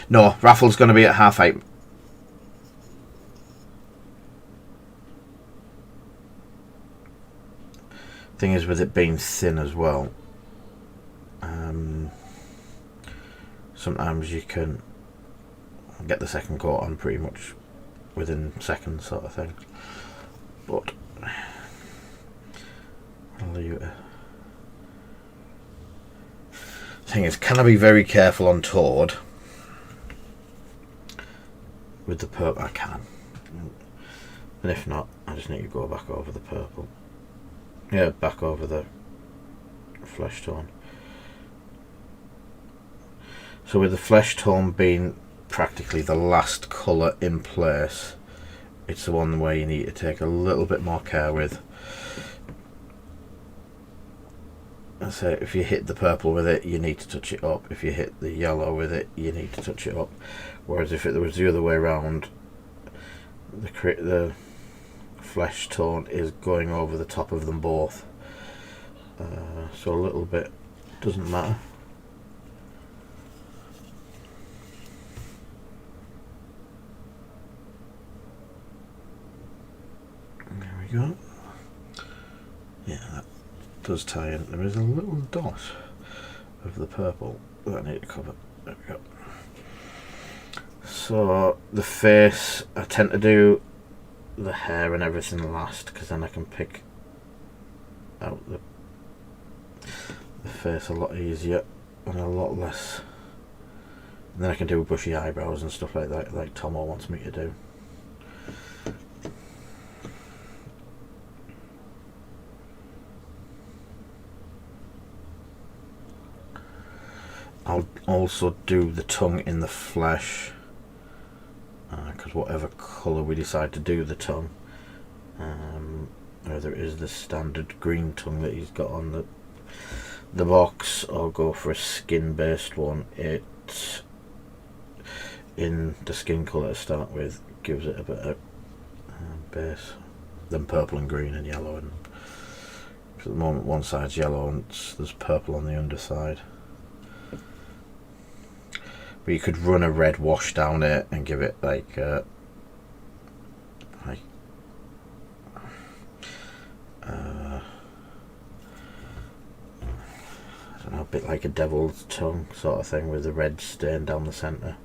No, Raffle's going to be at 8:30. Thing is, with it being thin as well, sometimes you can get the second coat on pretty much within seconds, sort of thing. But I'll leave it. Thing is, can I be very careful on Toad? With the purple, I can, and if not, I just need to go back over the purple. Yeah, back over the flesh tone. So with the flesh tone being practically the last colour in place, it's the one where you need to take a little bit more care with. So if you hit the purple with it, you need to touch it up. If you hit the yellow with it, you need to touch it up. Whereas if it was the other way around, the flesh tone is going over the top of them both. So a little bit doesn't matter. There we go. Yeah, that does tie in. There is a little dot of the purple that I need to cover. There we go. So the face, I tend to do the hair and everything last, because then I can pick out the face a lot easier and a lot less. And then I can do bushy eyebrows and stuff like that, like Tomo wants me to do. I'll also do the tongue in the flesh, because whatever colour we decide to do the tongue, whether it is the standard green tongue that he's got on the box, or go for a skin based one, it in the skin colour to start with gives it a better base than purple and green and yellow and At the moment one side's yellow and there's purple on the underside. But you could run a red wash down it and give it like I don't know, a bit like a devil's tongue sort of thing with the red stain down the centre.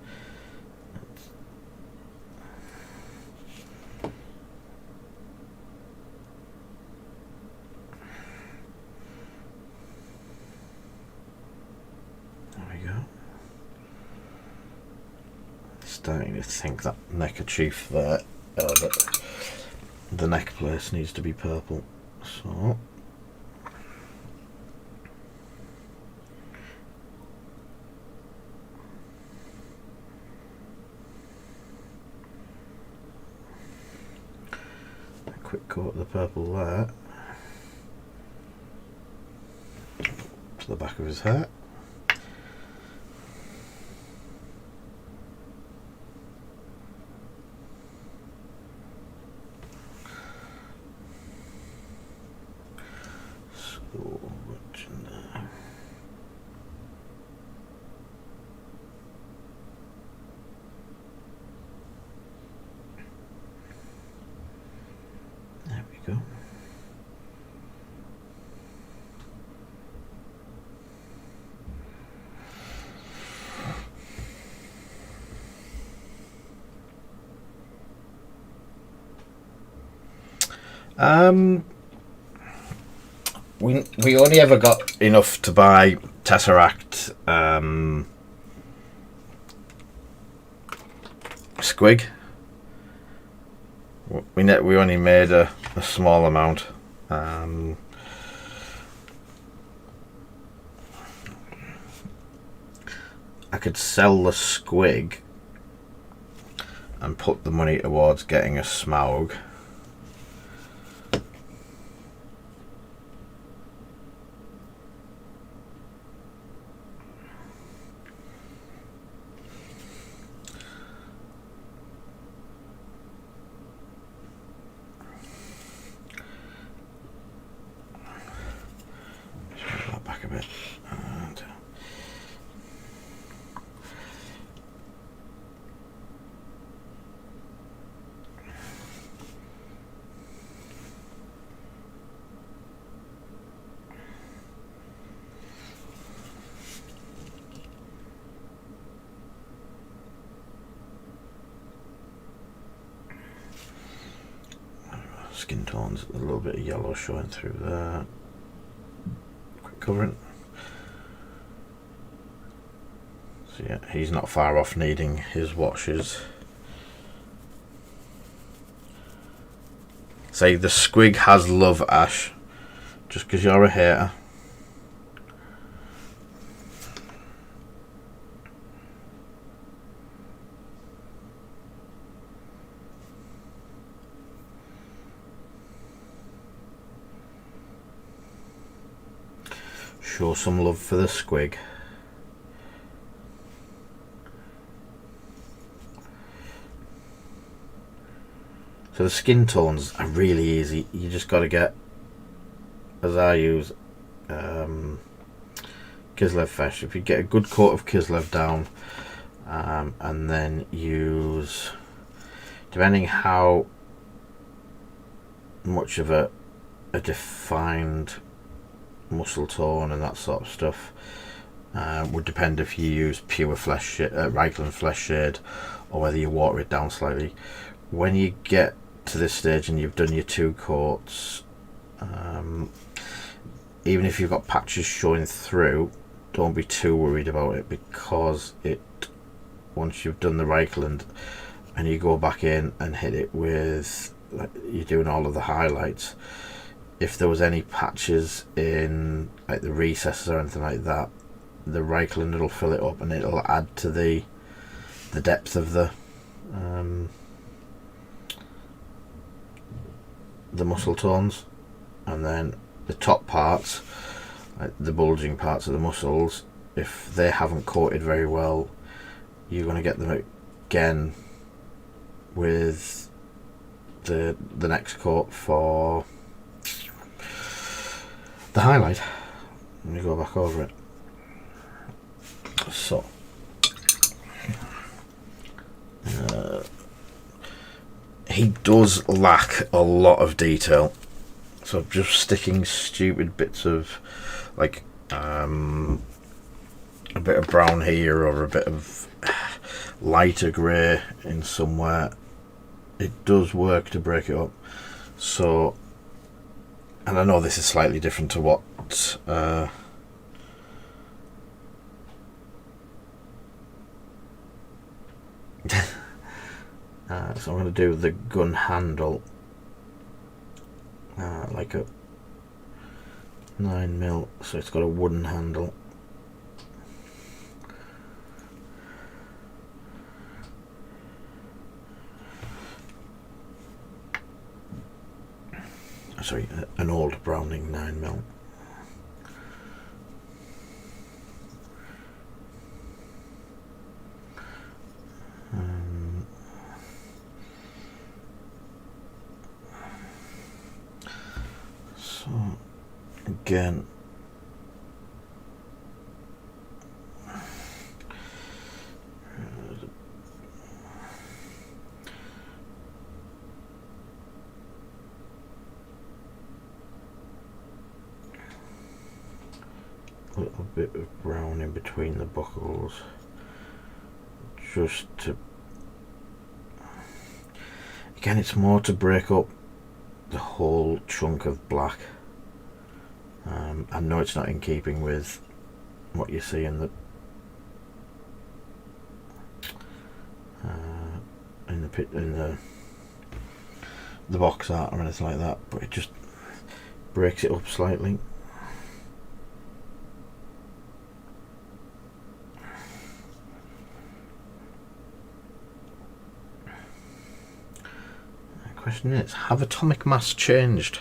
Starting to think that neckerchief there, the neck place needs to be purple. So a quick coat of the purple there to the back of his hair. There we go. We only ever got enough to buy Tesseract squig. We only made a small amount. I could sell the squig and put the money towards getting a Smaug. Back a bit. And skin tones, a little bit of yellow showing through there. Quick covering. So yeah, he's not far off needing his washes. Say the squig has love, Ash, just because you're a hater. Show some love for the squig. So the skin tones are really easy. You just got to get, as I use, Kislev Fesh. If you get a good coat of Kislev down, and then use, depending how much of a defined muscle tone and that sort of stuff, would depend if you use pure flesh Reichland flesh shade or whether you water it down slightly. When you get to this stage and you've done your 2 coats, even if you've got patches showing through, don't be too worried about it, because once you've done the Reichland and you go back in and hit it with, like, you're doing all of the highlights, if there was any patches in like the recesses or anything like that, the Reichland will fill it up and it'll add to the depth of the muscle tones. And then the top parts, like the bulging parts of the muscles, if they haven't coated very well, you're going to get them again with the next coat for The highlight, let me go back over it. So he does lack a lot of detail, so just sticking stupid bits of like a bit of brown here or a bit of lighter grey in somewhere, it does work to break it up. So, and I know this is slightly different to what so I'm going to do the gun handle like a 9mm, so it's got a wooden handle. Sorry, an old Browning 9mm. So again, a little bit of brown in between the buckles, just to, again, it's more to break up the whole chunk of black. I know it's not in keeping with what you see in the box art or anything like that, but it just breaks it up slightly. The question is, have atomic mass changed?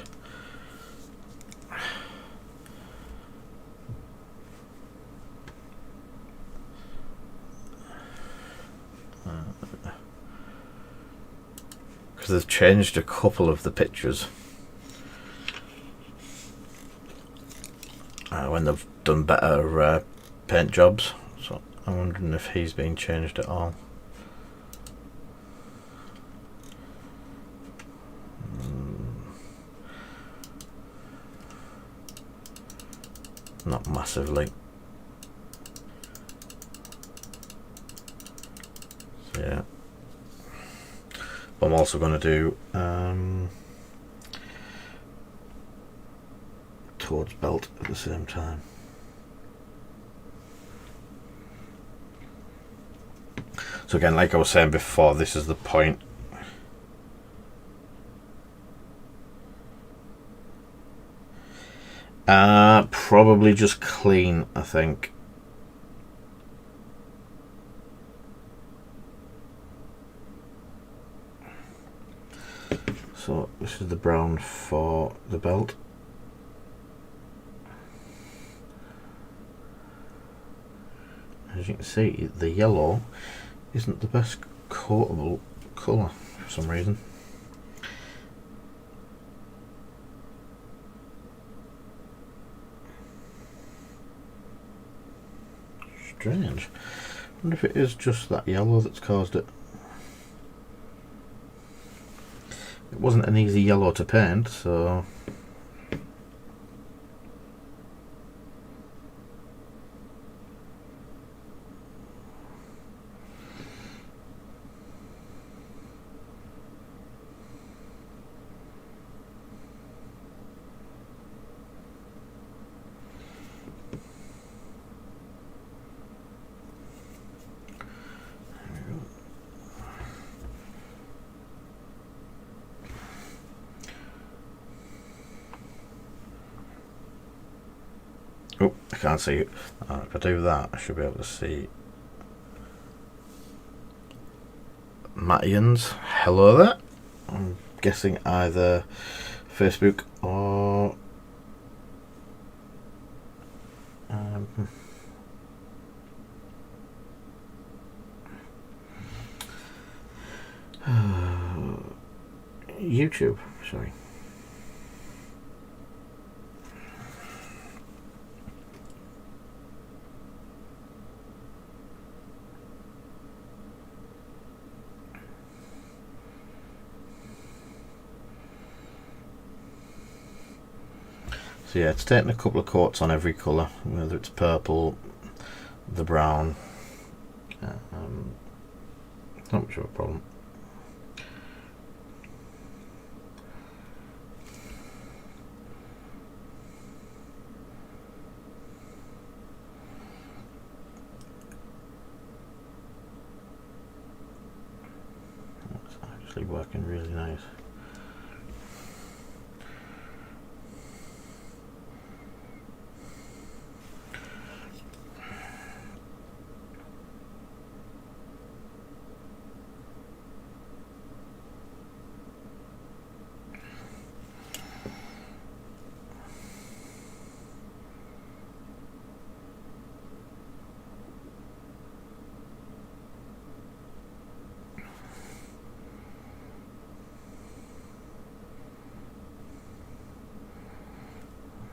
Because they've changed a couple of the pictures when they've done better paint jobs, so I'm wondering if he's been changed at all. Not massively. So yeah, but I'm also going to do towards belt at the same time. So again, like I was saying before, this is the point probably just clean, I think. So this is the brown for the belt. As you can see, the yellow isn't the best coatable colour for some reason. Strange. I wonder if it is just that yellow that's caused it. It wasn't an easy yellow to paint, so oh, I can't see it. If I do that, I should be able to see Mattian's hello there. I'm guessing either Facebook or YouTube, sorry. So yeah, it's taking a couple of coats on every colour, whether it's purple, the brown. Not much of a problem. It's actually working really nice.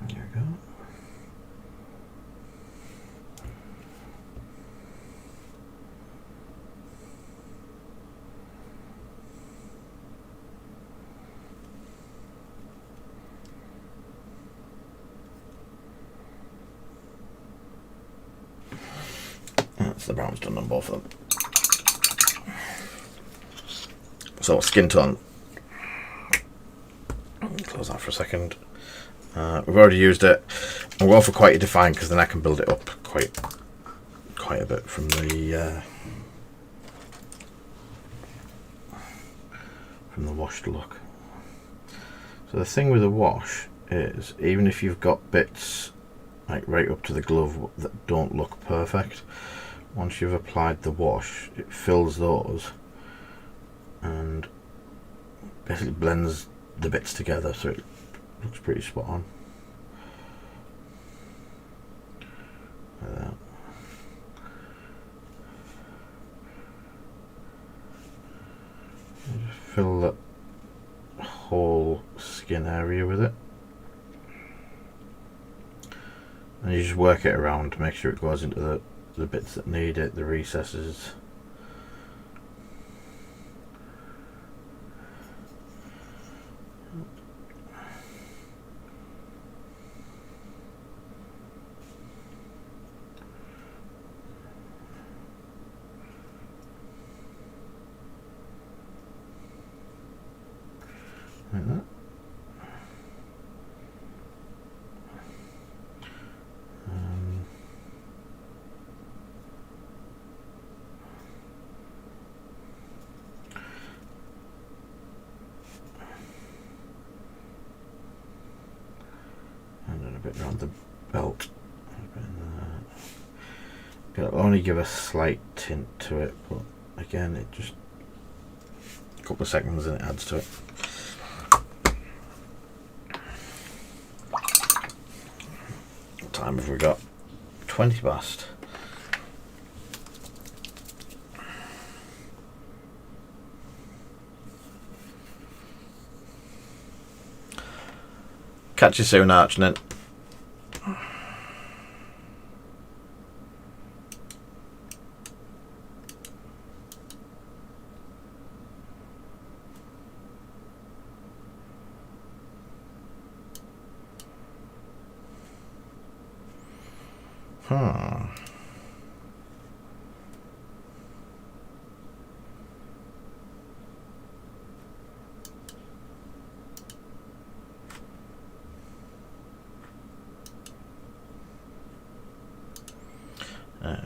There we go. That's the brown's done on both of them. So skin tone. Close that for a second. We've already used it. I'll go for quite a define because then I can build it up quite a bit from the washed look. So the thing with the wash is, even if you've got bits like right up to the glove that don't look perfect, once you've applied the wash, it fills those and basically blends the bits together, so it looks pretty spot on. Like that. Just fill that whole skin area with it, and you just work it around to make sure it goes into the bits that need it, the recesses. Like that. And then a bit around the belt. It'll only give a slight tint to it, but again, it just a couple of seconds and it adds to it. What time have we got? 20 past. Catch you soon, Archnet.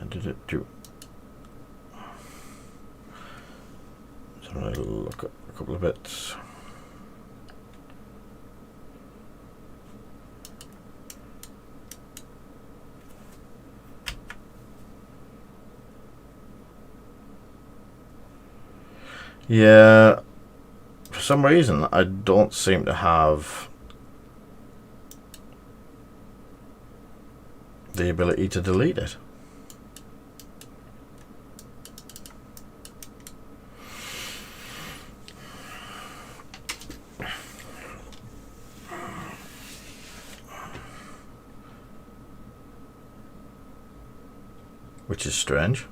Did it do? So I'll look at a couple of bits. Yeah, for some reason I don't seem to have the ability to delete it. Which is strange.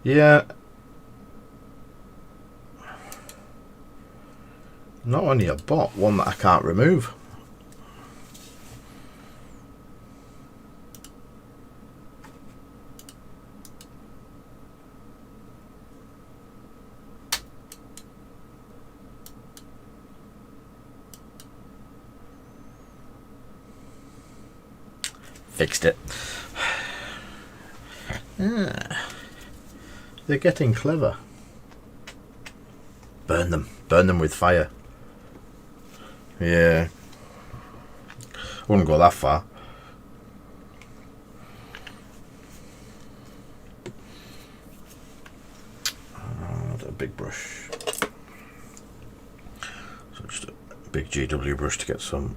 Yeah, Not only a bot, one that I can't remove. Fixed it. Ah, they're getting clever. Burn them. Burn them with fire. Yeah. Wouldn't go that far. A big brush. So just a big GW brush to get some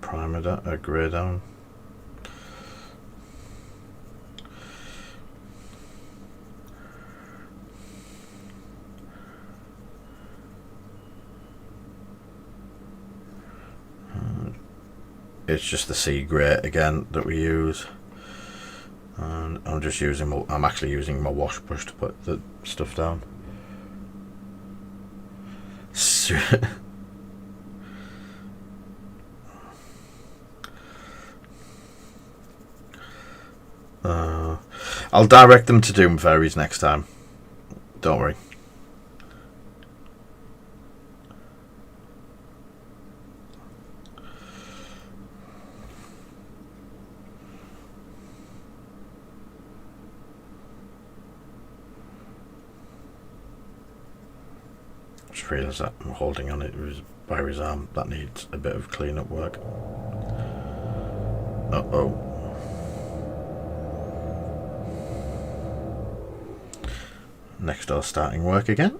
primer down, grey down. It's just the sea grey again that we use, and I'm just using I'm actually using my wash brush to put the stuff down. I'll direct them to Doom Fairies next time. Don't worry. Just realised that I'm holding on it with Barry's arm. That needs a bit of clean up work. Uh-oh. Next door starting work again.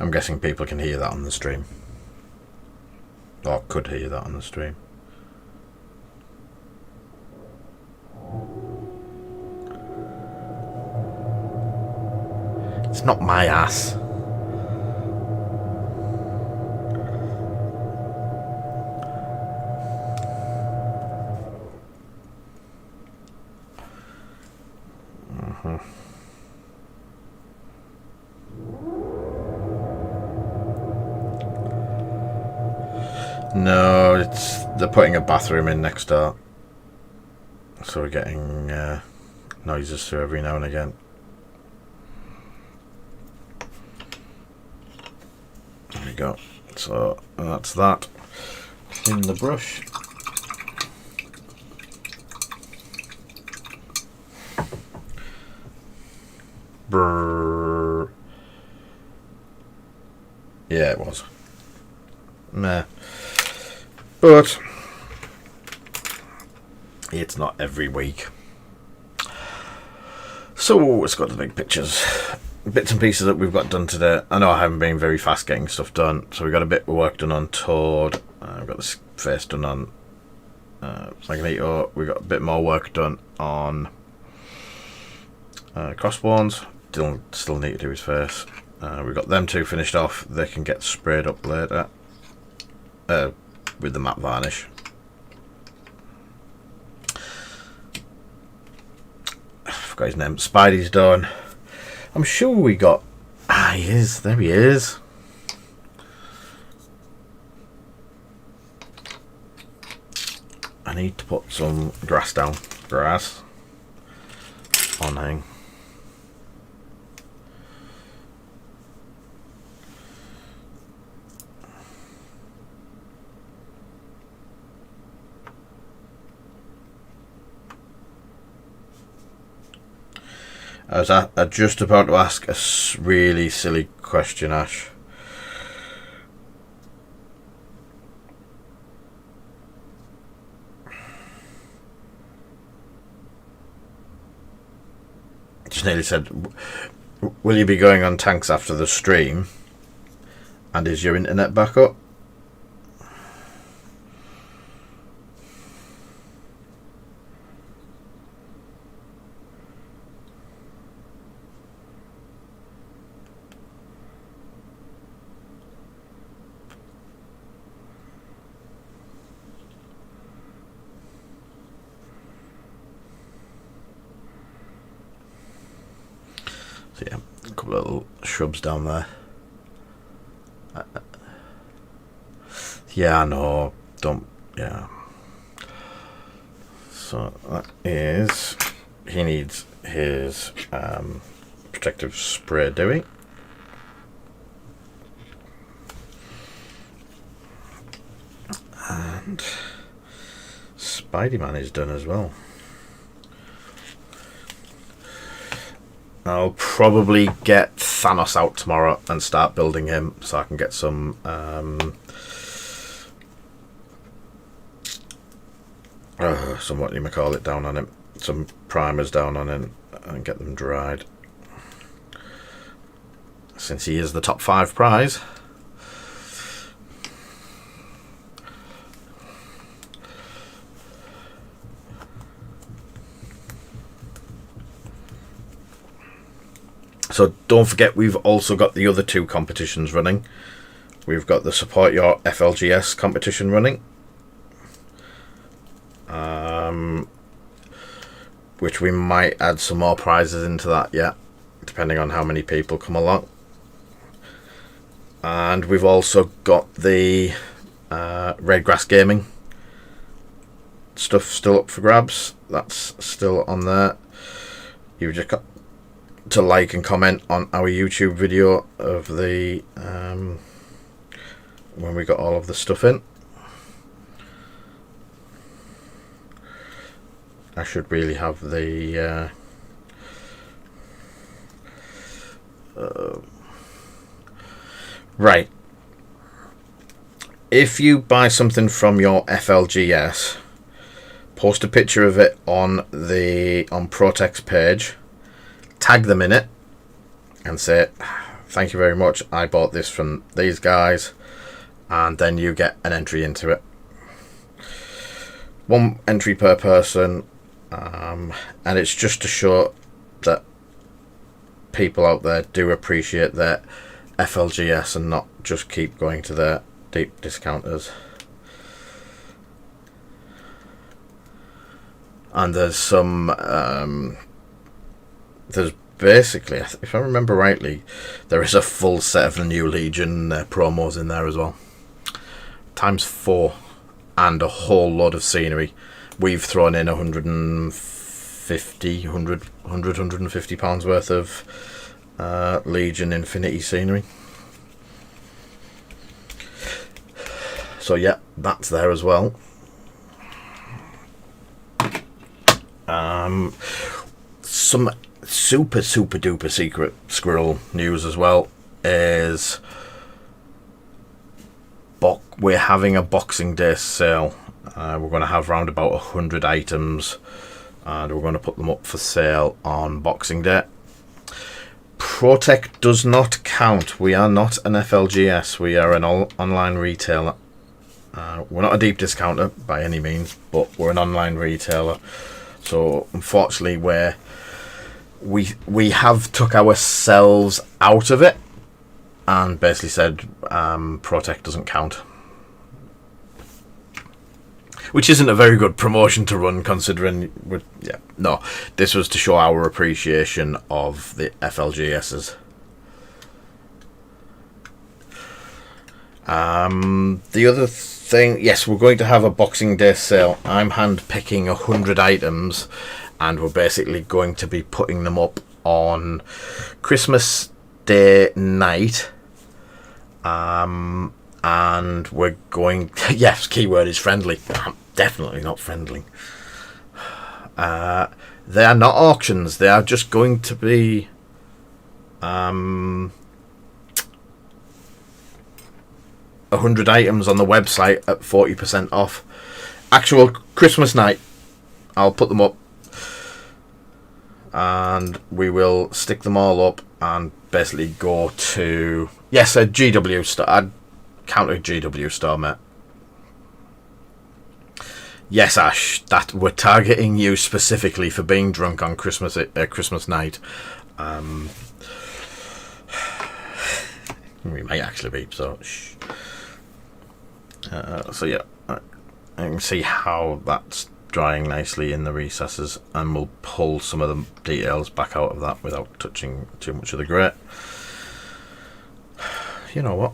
I'm guessing people can hear that on the stream. Or could hear that on the stream. It's not my ass. No, they're putting a bathroom in next door, so we're getting noises through every now and again. There we go. So that's that. Clean the brush. Brrr. Yeah, it was. Meh. But it's not every week. So let's go to the big pictures. Bits and pieces that we've got done today. I know I haven't been very fast getting stuff done. So we got a bit of work done on Toad. We've got this face done on Magneto. We've got a bit more work done on Crossbones. Still need to do his face. We've got them two finished off. They can get sprayed up later. With the matte varnish. I forgot his name. Spidey's done. I'm sure we got... he is. There he is. I need to put some grass down. Grass. On hang. I was just about to ask a really silly question, Ash. Just nearly said, will you be going on tanks after the stream? And is your internet back up? So yeah, a couple of little shrubs down there. Yeah, no, don't, yeah. So that is, he needs his protective spray doing. And Spidey-Man is done as well. I'll probably get Thanos out tomorrow and start building him so I can get some what you may call it down on him, some primers down on him and get them dried, since he is the top 5 prize. So don't forget, we've also got the other 2 competitions running. We've got the Support Your FLGS competition running, which we might add some more prizes into that yet, depending on how many people come along. And we've also got the Red Grass Gaming stuff still up for grabs. That's still on there. You've just got to like and comment on our YouTube video of the when we got all of the stuff in. I should really have the right. If you buy something from your FLGS, post a picture of it on Protec's page, tag them in it and say, thank you very much, I bought this from these guys, and then you get an entry into it. 1 entry per person, and it's just to show that people out there do appreciate their FLGS and not just keep going to their deep discounters. And there's some there's basically, if I remember rightly, there is a full set of the new Legion promos in there as well, ×4, and a whole lot of scenery. We've thrown in 150 pounds worth of Legion Infinity scenery. So yeah, that's there as well. Some super duper secret squirrel news as well is we're having a Boxing Day sale. We're going to have around about 100 items, and we're going to put them up for sale on Boxing Day. Protec does not count. We are not an FLGS. We are an online retailer. We're not a deep discounter by any means, but we're an online retailer. So unfortunately, we have took ourselves out of it and basically said Protec doesn't count, which isn't a very good promotion to run, considering this was to show our appreciation of the FLGSs. The other thing, yes, we're going to have a Boxing Day sale. I'm hand picking 100 items, and we're basically going to be putting them up on Christmas Day night. And we're going, yes, keyword is friendly. Definitely not friendly. They are not auctions. They are just going to be 100 items on the website at 40% off. Actual Christmas night, I'll put them up, and we will stick them all up and basically go to, yes, a GW store. I'd count a GW store, mate. Yes, Ash, that we're targeting you specifically for being drunk on Christmas night. We might actually be, so shh. So yeah, I can see how that's drying nicely in the recesses, and we'll pull some of the details back out of that without touching too much of the grate. You know what?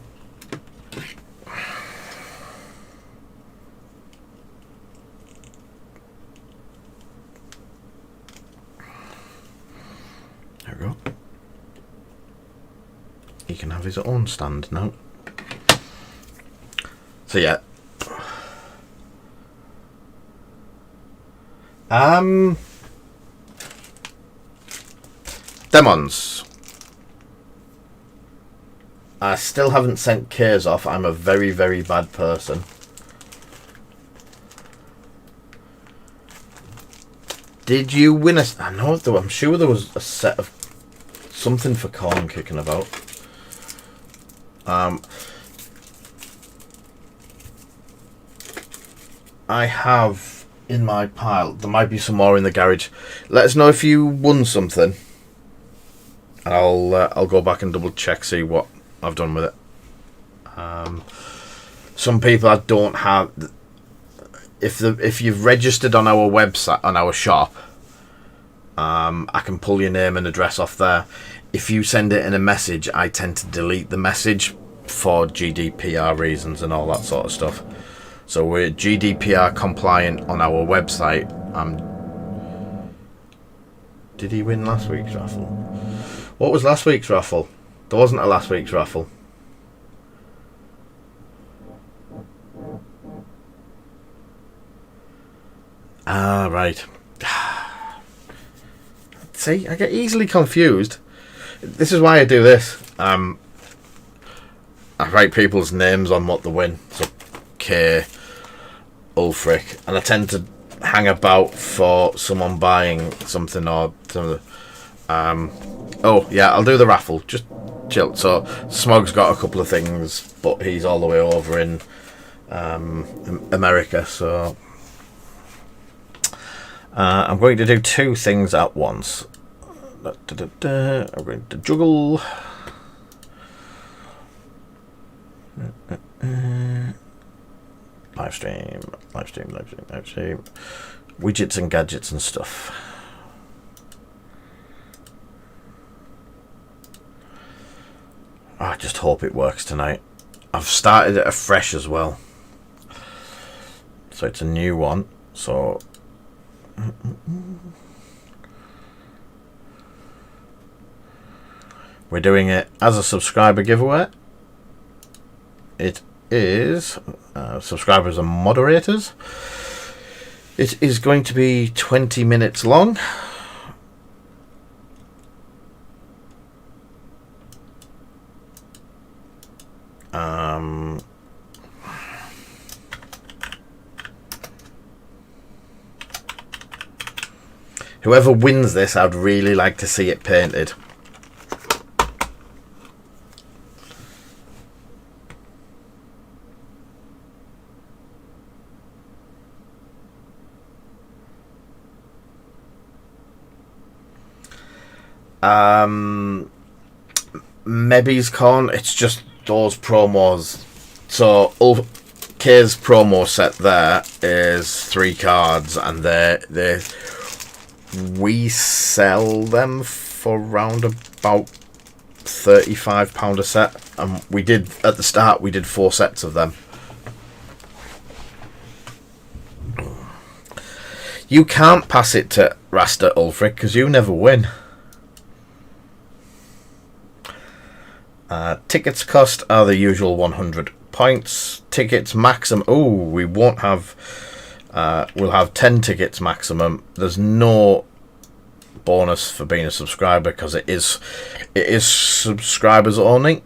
There we go. He can have his own stand now. So yeah. Demons. I still haven't sent K's off. I'm a very, very bad person. Did you win a... I know, I'm sure there was a set of something for corn kicking about. I have in my pile. There might be some more in the garage. Let us know if you won something. I'll go back and double check, see what I've done with it. Some people I don't have. If you've registered on our website, on our shop, I can pull your name and address off there. If you send it in a message, I tend to delete the message for GDPR reasons and all that sort of stuff. So we're GDPR compliant on our website. Did he win last week's raffle? What was last week's raffle? There wasn't a last week's raffle. Ah, right. See, I get easily confused. This is why I do this. I write people's names on what they win. So, K, Ulfric, and I tend to hang about for someone buying something or something. Oh yeah, I'll do the raffle. Just chill. So Smog's got a couple of things, but he's all the way over in America. So I'm going to do two things at once. I'm going to juggle. Live stream. Widgets and gadgets and stuff. I just hope it works tonight. I've started it afresh as well. So it's a new one. So we're doing it as a subscriber giveaway. It is subscribers and moderators. It is going to be 20 minutes long. Whoever wins this, I'd really like to see it painted. Maybe's Con, it's just those promos. So K's promo set there is 3 cards, and we sell them for round about £35 a set, and we did at the start. We did 4 sets of them. You can't pass it to Rasta Ulfric because you never win. Tickets cost are the usual 100 points. Tickets maximum. Oh, we won't have. We'll have 10 tickets maximum. There's no bonus for being a subscriber because it is subscribers only.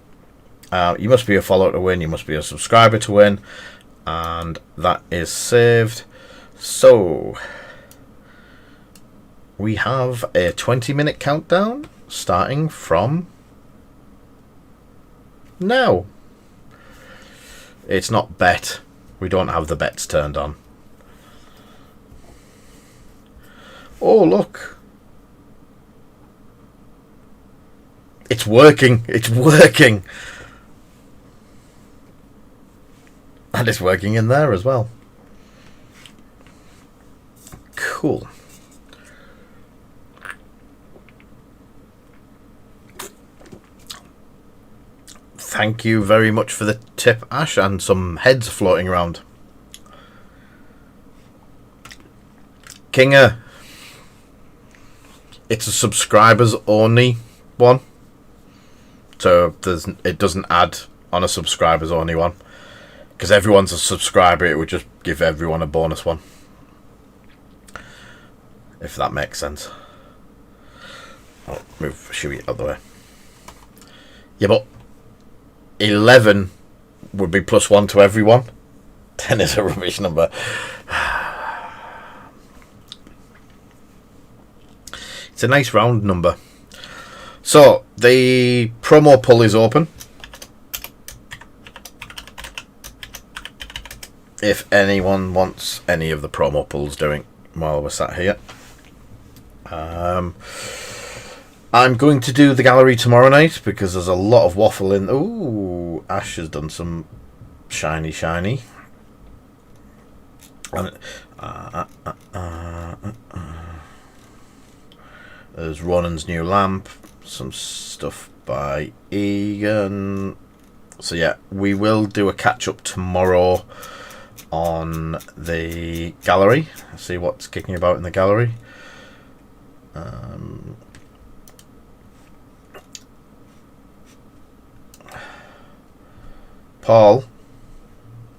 You must be a follower to win. You must be a subscriber to win, and that is saved. So we have a 20-minute countdown starting from now. It's not bet. We don't have the bets turned on. Oh, look. It's working. It's working. And it's working in there as well. Cool. Thank you very much for the tip, Ash, and some heads floating around. Kinger, it's a subscribers only one, so it doesn't add on a subscribers only one, because everyone's a subscriber. It would just give everyone a bonus one, if that makes sense. I'll move Shuey out of the way. Yeah, but 11 would be +1 to everyone. 10 is a rubbish number. It's a nice round number. So, the promo pull is open. If anyone wants any of the promo pulls doing while we're sat here. I'm going to do the gallery tomorrow night because there's a lot of waffle in. Ooh, Ash has done some shiny. There's Ronan's new lamp, some stuff by Egan. So yeah, we will do a catch up tomorrow on the gallery. See what's kicking about in the gallery. Paul,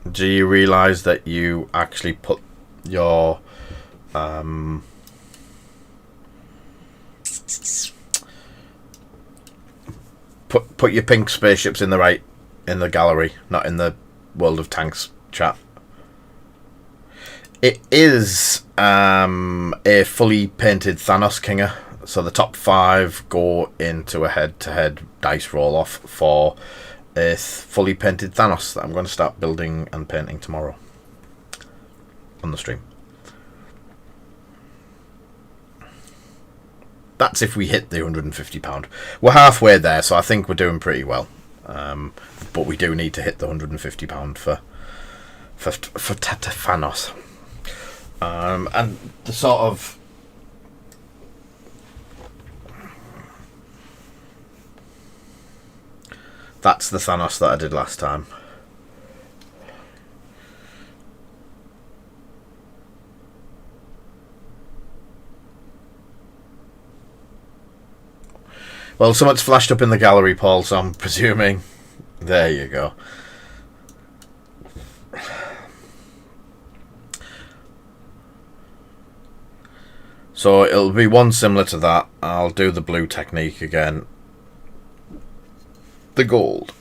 do you realise that you actually put your put your pink spaceships in the gallery, not in the World of Tanks chat? It is a fully painted Thanos Kinger, so the top 5 go into a head-to-head dice roll-off for a fully painted Thanos that I'm going to start building and painting tomorrow on the stream. That's if we hit the £150. We're halfway there, so I think we're doing pretty well. But we do need to hit the £150 for Thanos. And the sort of that's the Thanos that I did last time. Well, something's flashed up in the gallery, Paul, so I'm presuming. There you go. So it'll be one similar to that. I'll do the blue technique again. The gold.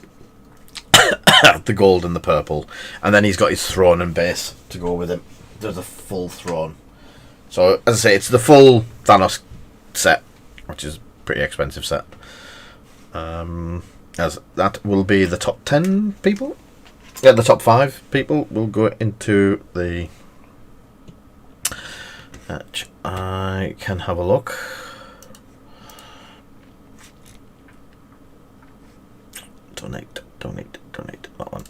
The gold and the purple. And then he's got his throne and base to go with him. There's a full throne. So, as I say, it's the full Thanos set, which is a pretty expensive set. As that will be the top 10 people. Yeah, the top 5 people will go into the... I can have a look. Donate, that one.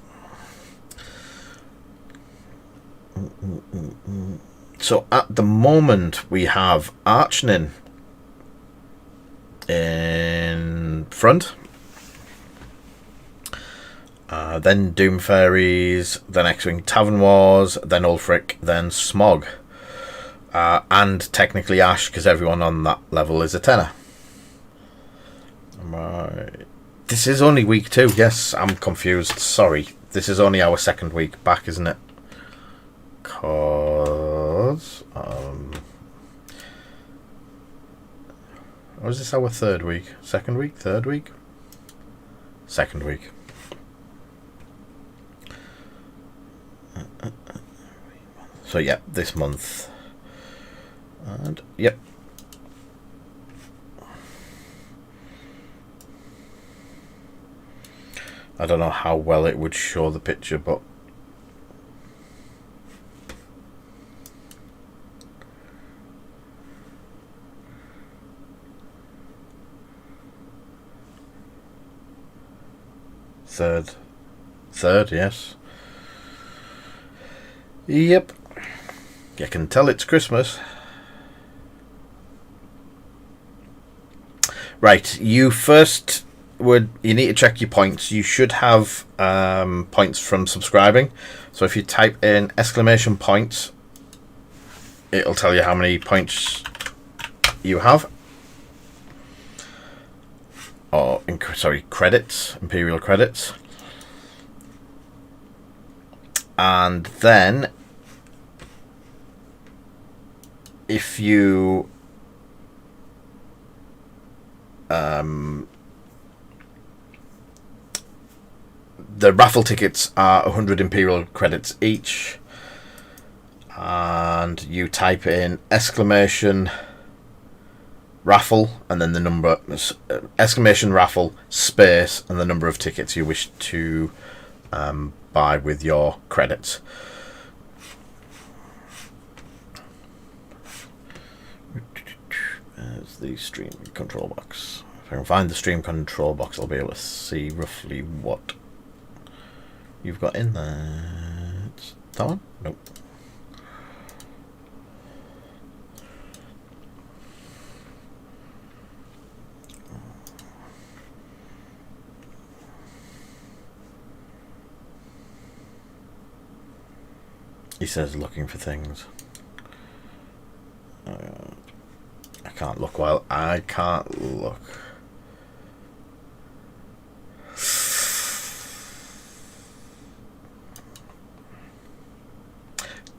So at the moment we have Archnin in front, then Doom Fairies, then X-Wing Tavern Wars, then Ulfric, then Smog. And technically Ash, because everyone on that level is a tenner. Right. This is only week 2. Yes, I'm confused. Sorry. This is only our second week back, isn't it? Cause or is this our third week? Second week? Third week? Second week. So yeah, this month. And yep. I don't know how well it would show the picture, but third, yes. Yep. You can tell it's Christmas. Right, you first you need to check your points. You should have points from subscribing. So if you type in exclamation points, it'll tell you how many points you have. Or sorry, credits, imperial credits. And then if you the raffle tickets are 100 imperial credits each, and you type in exclamation raffle and then the number, exclamation raffle space and the number of tickets you wish to buy with your credits. There's the stream control box. If I can find the stream control box, I'll be able to see roughly what you've got in there. It's that one? Nope. He says looking for things. I can't look while I can't look.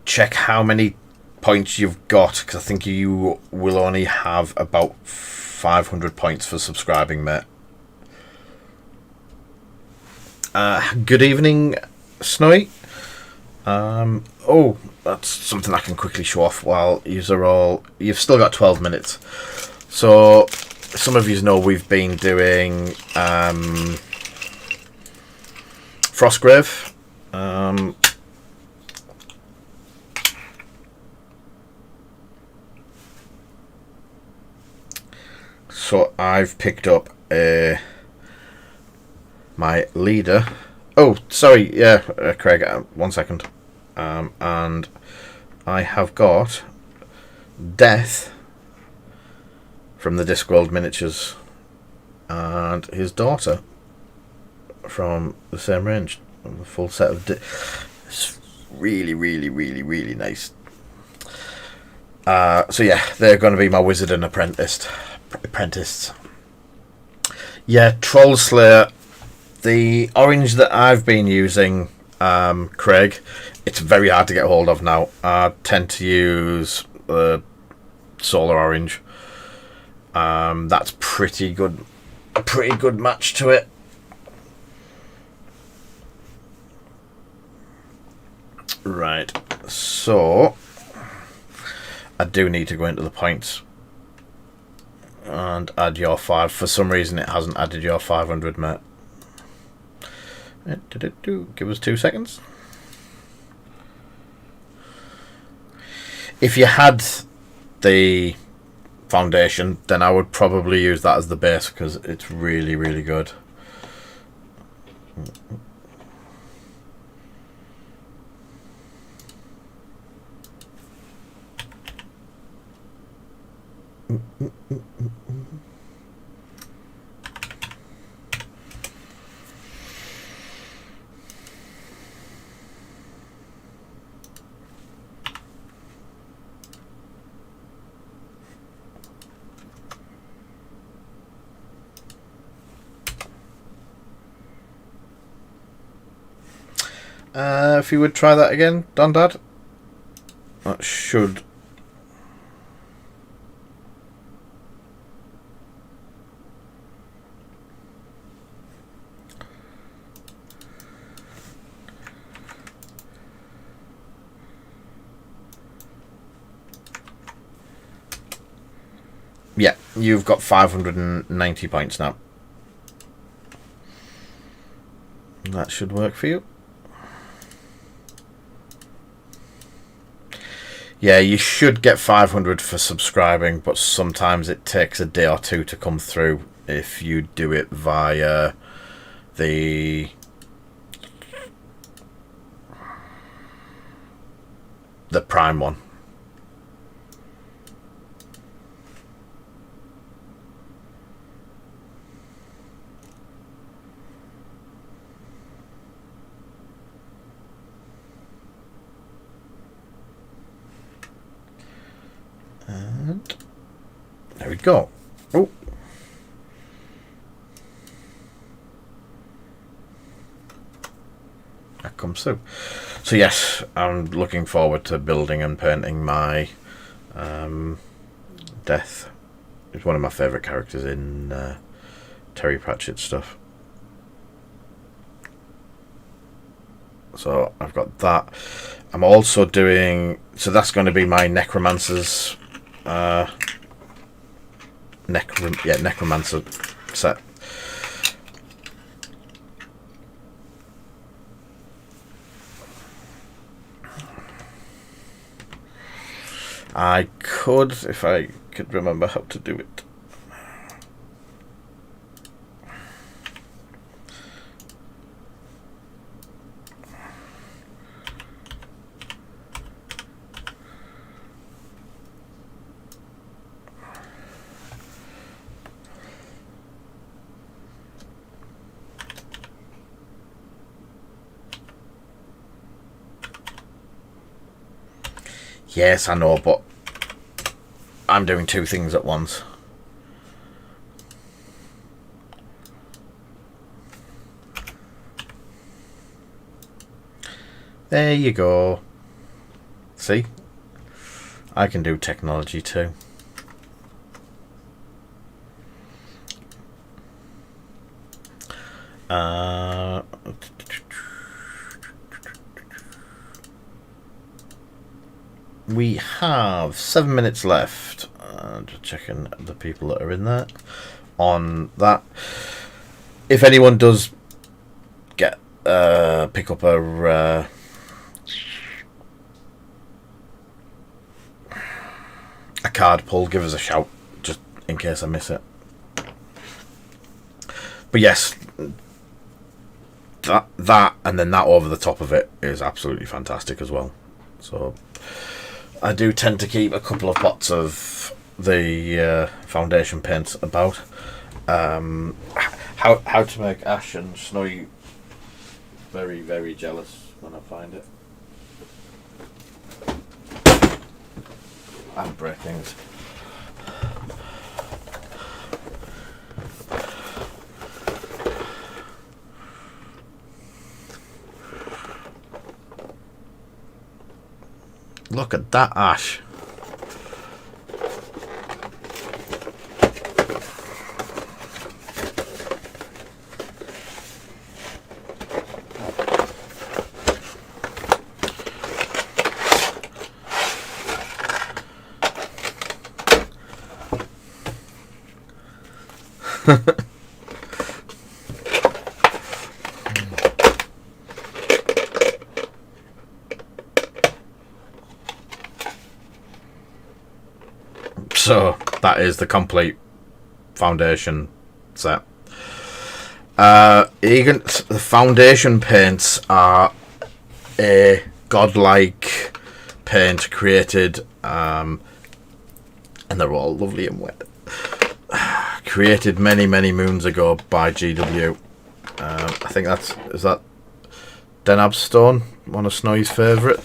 Check how many points you've got, because I think you will only have about 500 points for subscribing, mate. Good evening, Snowy. Oh, that's something I can quickly show off while you've still got 12 minutes. So some of you know we've been doing Frostgrave. So I've picked up my leader. Oh, sorry, yeah, Craig, 1 second. And I have got Death from the Discworld Miniatures and his daughter from the same range. A full set of... It's really, really, really, really nice. So yeah, they're going to be my wizard and apprentice. Yeah, Troll Slayer. The orange that I've been using, Craig, it's very hard to get hold of now. I tend to use solar orange. That's pretty good. A pretty good match to it. Right. So I do need to go into the points and add your 5. For some reason, it hasn't added your 500, mate. Give us 2 seconds. If you had the foundation, then I would probably use that as the base because it's really, really good. If you would try that again, Don Dad. That should... Yeah, you've got 590 points now. That should work for you. Yeah, you should get 500 for subscribing, but sometimes it takes a day or two to come through if you do it via the Prime one. And there we go. Oh. That comes through. So yes, I'm looking forward to building and painting my Death. It's one of my favourite characters in Terry Pratchett stuff. So I've got that. I'm also doing, so that's going to be my Necromancer's Necromancer set. I could, if I could remember how to do it. Yes, I know, but I'm doing two things at once. There you go. See? I can do technology too. We have 7 minutes left. Just checking the people that are in there on that. If anyone does get pick up a card pull, give us a shout, just in case I miss it. But yes, that and then that over the top of it is absolutely fantastic as well. So I do tend to keep a couple of pots of the foundation paint about. How to make Ash and Snowy very, very jealous when I find it. And break things. Look at that Ash. So that is the complete foundation set. The foundation paints are a godlike paint created, and they're all lovely and wet. Created many, many moons ago by GW. I think is that Denab's Stone, one of Snowy's favourite.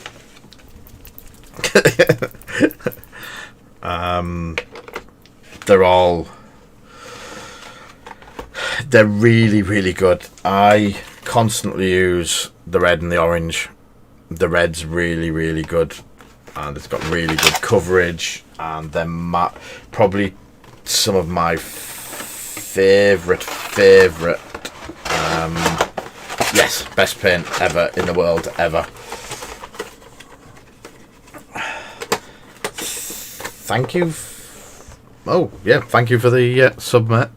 They're really, really good. I constantly use the red and the orange. The red's really, really good, and it's got really good coverage, and they're probably some of my favourite yes, best paint ever in the world ever. Thank you. Oh yeah, thank you for the sub, mate.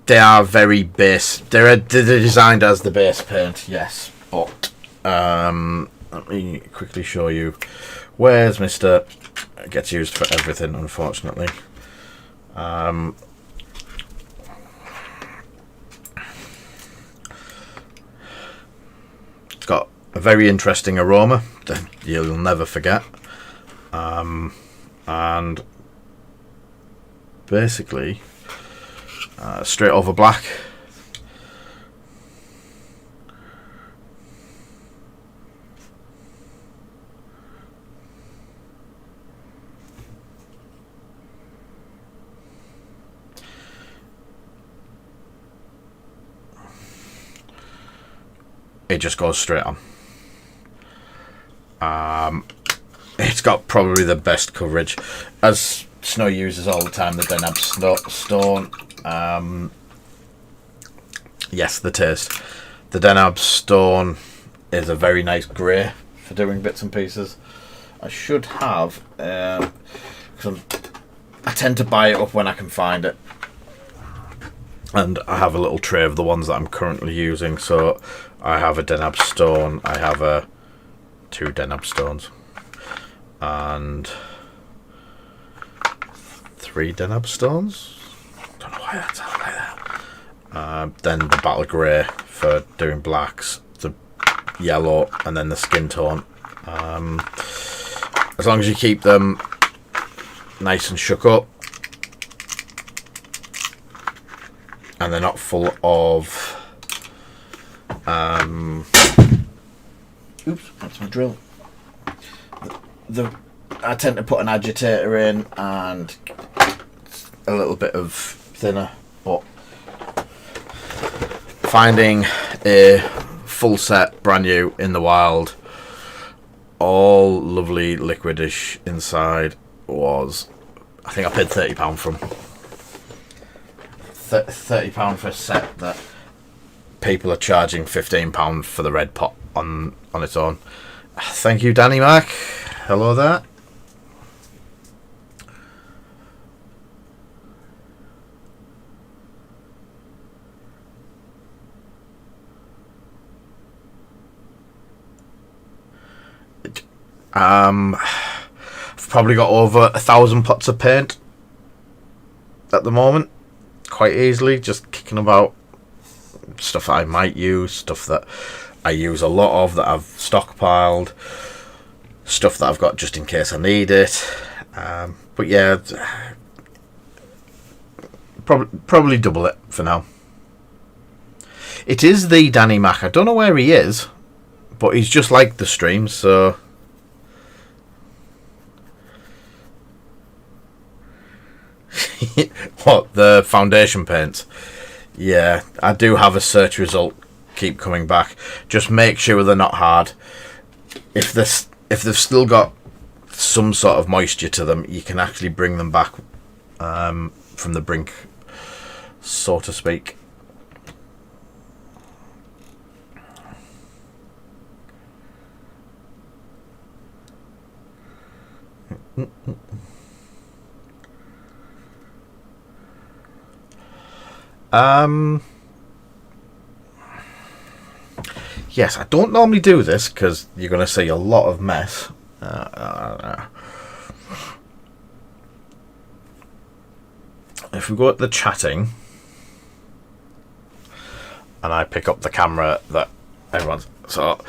They are very base. They're designed as the base paint, yes. But let me quickly show you. Where's Mr. It gets used for everything, unfortunately. It's got a very interesting aroma that you'll never forget. And basically straight over black. it just goes straight on. It's got probably the best coverage, as Snow uses all the time, the Denab Stone. Yes, the taste. The Denab Stone is a very nice grey for doing bits and pieces. I should have, because I tend to buy it up when I can find it. And I have a little tray of the ones that I'm currently using. So I have a Denab Stone, I have two Denab Stones, and 3 Denab Stones. Don't know why that's out like that. Then the Battle Grey for doing blacks, the yellow, and then the skin tone. As long as you keep them nice and shook up, and they're not full of oops, that's my drill. I tend to put an agitator in and a little bit of thinner, but finding a full set brand new in the wild, all lovely liquidish inside, was, I think I paid £30 from. £30 for a set that people are charging £15 for the red pot on its own. Thank you, Danny Mac. Hello there. I've probably got over 1,000 pots of paint at the moment, quite easily, just kicking about. Stuff that I might use, stuff that I use a lot of, that I've stockpiled, stuff that I've got just in case I need it. But yeah, probably double it for now. It is the Danny Mac. I don't know where he is, but he's just like the stream, so what, the foundation paints? Yeah, I do have a search result keep coming back. Just make sure they're not hard. If they've still got some sort of moisture to them, you can actually bring them back from the brink, so to speak. Yes, I don't normally do this because you're going to see a lot of mess. If we go at the chatting and I pick up the camera that everyone's so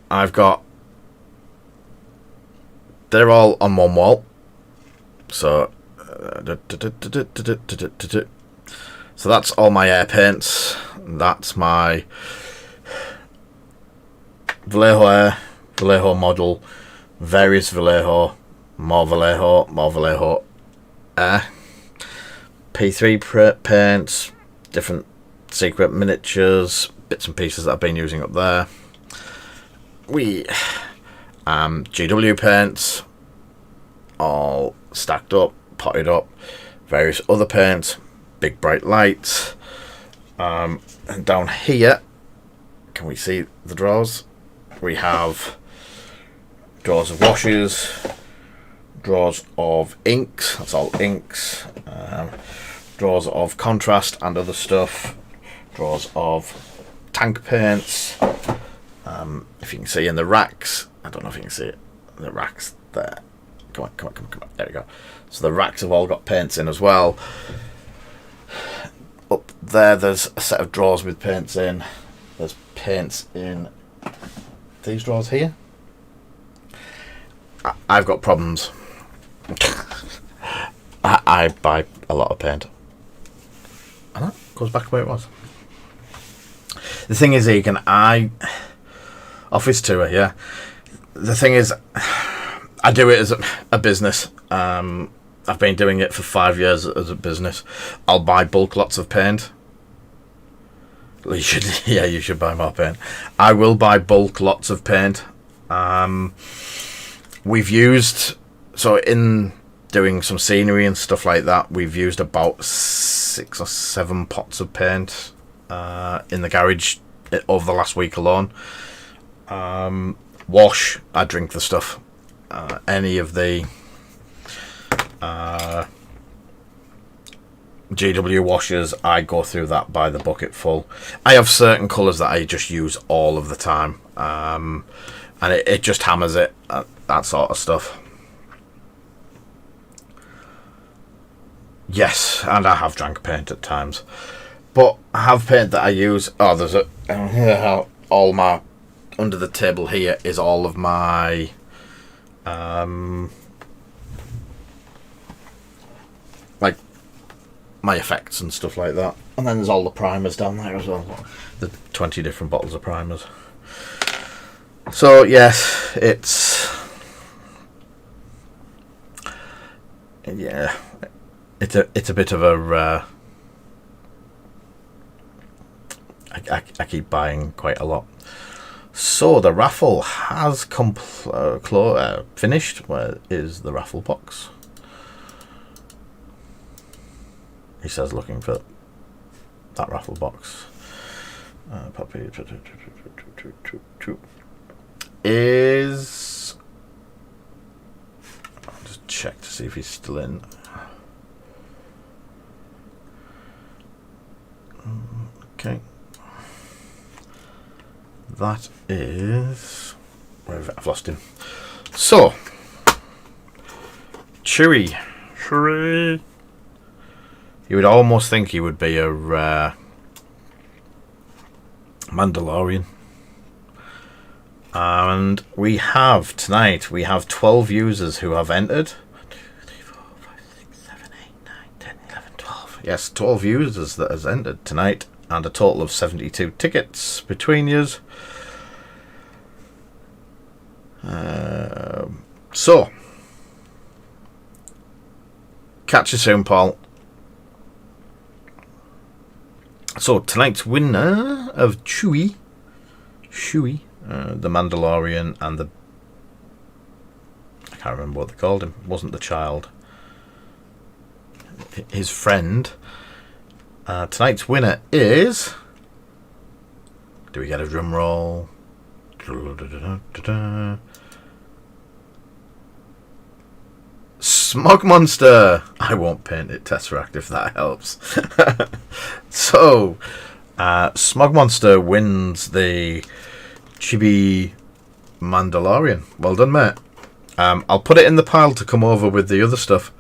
I've got, they're all on one wall, so so that's all my air paints. That's my Vallejo air, Vallejo model, various Vallejo, more Vallejo air, P3 paints, different secret miniatures, bits and pieces that I've been using up there. GW paints, all stacked up, potted up, various other paints, big bright lights, and down here, can we see the drawers? We have drawers of washes, drawers of inks, that's all inks, drawers of contrast and other stuff, drawers of tank paints. If you can see in the racks, I don't know if you can see it, the racks there. Come on. There we go. So the racks have all got paints in as well. Up there's a set of drawers with paints in. There's paints in these drawers here. I've got problems. I buy a lot of paint. And that goes back where it was. The thing is, Egan, office tour, yeah. The thing is, I do it as a business. I've been doing it for 5 years as a business. I'll buy bulk lots of paint, You should, yeah, you should buy more paint. I will buy bulk lots of paint. We've used, so in doing some scenery and stuff like that, we've used about 6 or 7 pots of paint in the garage over the last week alone. Wash, I drink the stuff. Any of the GW washers, I go through that by the bucket full. I have certain colours that I just use all of the time, and it just hammers it, that sort of stuff. Yes, and I have drank paint at times, but I have paint that I use. Oh, there's all my under the table here is all of my like my effects and stuff like that, and then there's all the primers down there as well. The 20 different bottles of primers. So yes, it's a bit of a I keep buying quite a lot. So the raffle has finished. Where is the raffle box? He says looking for that raffle box. Puppy is. I'll just check to see if he's still in. Okay. That is. Where have I've lost him. So, Chewie. You would almost think he would be a Mandalorian. And we have 12 users who have entered. 1, 2, 3, 4, 5, 6, 7, 8, 9, 10, 11, 12. Yes, 12 users that has entered tonight, and a total of 72 tickets between yous. So, catch you soon, Paul. So tonight's winner of Chewie, the Mandalorian, and the, I can't remember what they called him. It wasn't the child. His friend. Tonight's winner is. Do we get a drum roll? Smog Monster. I won't paint it Tesseract if that helps. So, Smog Monster wins the Chibi Mandalorian. Well done, mate. I'll put it in the pile to come over with the other stuff.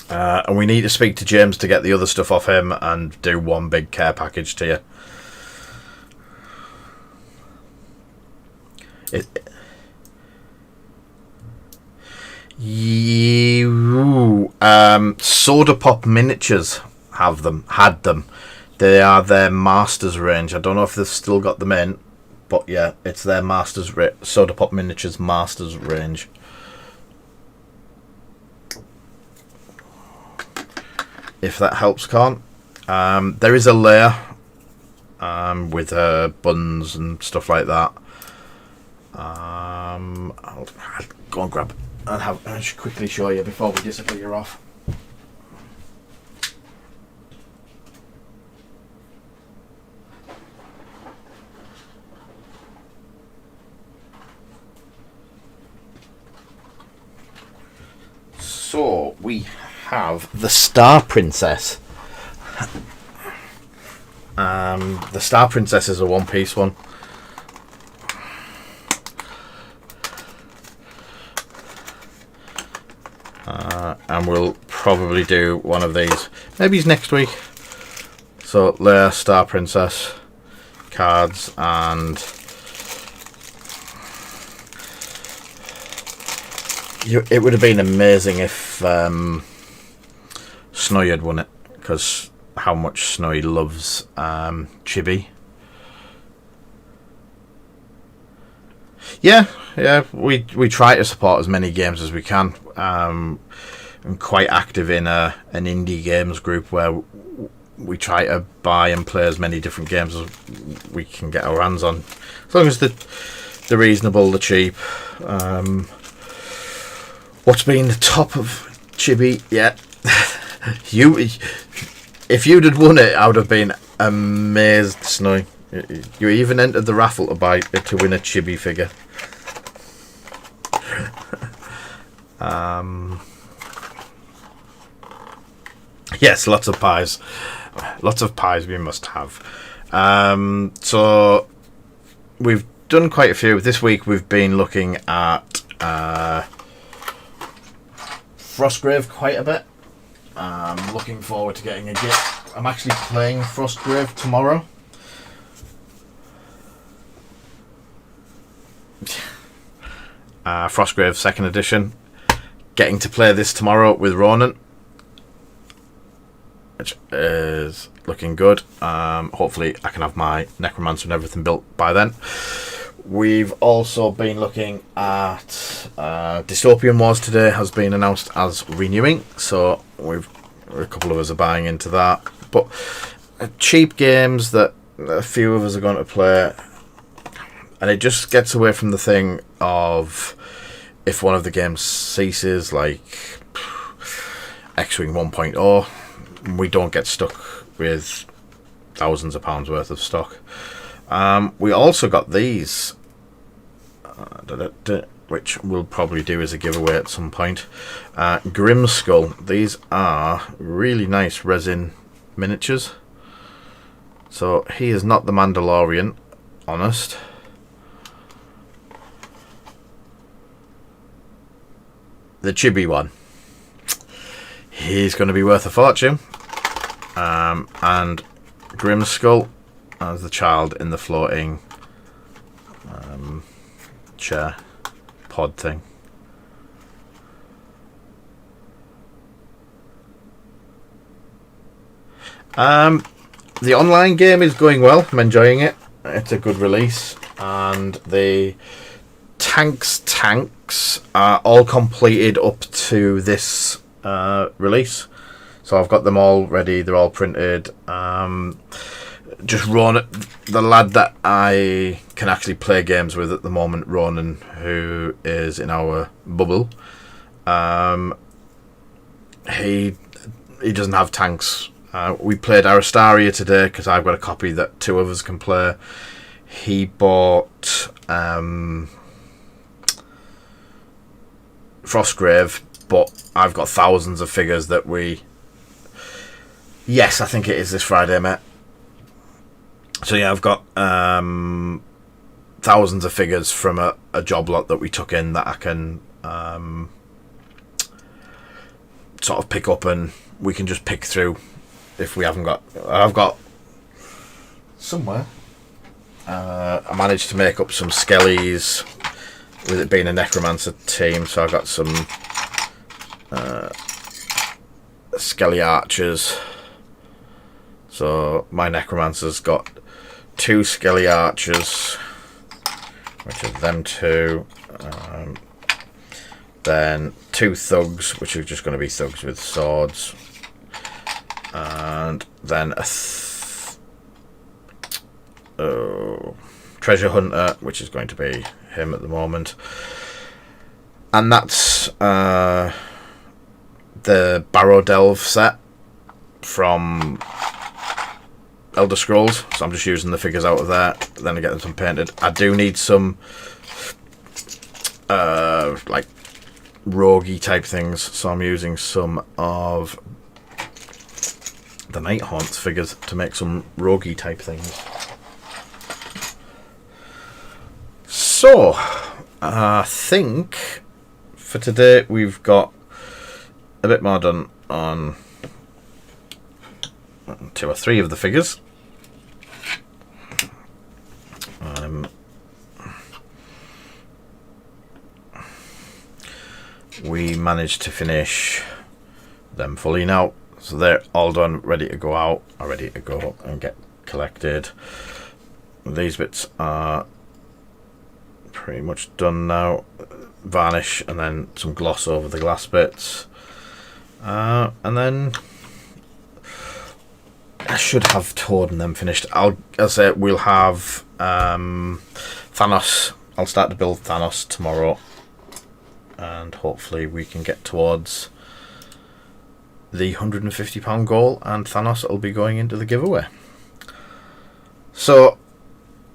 And we need to speak to James to get the other stuff off him and do one big care package to you. Soda Pop Miniatures had them. They are their Masters range. I don't know if they've still got them in, but yeah, it's their Masters Soda Pop Miniatures Masters range. If that helps, Con. There is a layer with buns and stuff like that. I'll go and grab and I'll just quickly show you before we disappear off. So we have the Star Princess. The Star Princess is a one-piece one. And we'll probably do one of these. Maybe it's next week. So, Leia, Star Princess, cards, and it would have been amazing if Snowy had won it, because how much Snowy loves Chibi. Yeah, we try to support as many games as we can. I'm quite active in an indie games group where we try to buy and play as many different games as we can get our hands on, as long as they're reasonable, they're cheap. What's been the top of Chibi? Yeah, if you'd had won it, I would have been amazed, Snowy. You even entered the raffle to win a Chibi figure. Yes, lots of pies. Lots of pies we must have. So we've done quite a few. This week we've been looking at Frostgrave quite a bit. I'm looking forward to getting a gift. I'm actually playing Frostgrave tomorrow. Frostgrave 2nd edition. Getting to play this tomorrow with Ronan, which is looking good. Hopefully I can have my Necromancer and everything built by then. We've also been looking at Dystopian Wars today has been announced as renewing, so a couple of us are buying into that. But cheap games that a few of us are going to play, and it just gets away from the thing of if one of the games ceases, like X-Wing 1.0, we don't get stuck with thousands of pounds worth of stock. We also got these, which we'll probably do as a giveaway at some point. Grimskull. These are really nice resin miniatures. So he is not the Mandalorian, honest. The Chibi one. He's going to be worth a fortune. And Grimskull as the child in the floating chair pod thing. The online game is going well. I'm enjoying it. It's a good release, and the tanks are all completed up to this release. So I've got them all ready. They're all printed. Just Ronan, the lad that I can actually play games with at the moment, Ronan, who is in our bubble. He doesn't have tanks. We played Aristaria today because I've got a copy that two of us can play. He bought Frostgrave, but I've got thousands of figures that we... Yes, I think it is this Friday, mate. So yeah, I've got thousands of figures from a job lot that we took in that I can sort of pick up, and we can just pick through if we haven't got... I've got somewhere. I managed to make up some skellies with it being a Necromancer team, so I got some skelly archers. So my Necromancer's got 2 skelly archers, which are them 2. Then 2 thugs, which are just going to be thugs with swords. And then a treasure hunter, which is going to be him at the moment. And that's the Barrow Delve set from Elder Scrolls, so I'm just using the figures out of there. Then I get them painted. I do need some like roguey type things, so I'm using some of the Nighthaunts figures to make some roguey type things. So I think for today we've got a bit more done on 2 or 3 of the figures. We managed to finish them fully now, so they're all done, ready to go out, or ready to go and get collected. These bits are pretty much done now. Varnish and then some gloss over the glass bits. And then I should have Toad and them finished. I'll say we'll have Thanos. I'll start to build Thanos tomorrow, and hopefully we can get towards the £150 goal, and Thanos will be going into the giveaway. So,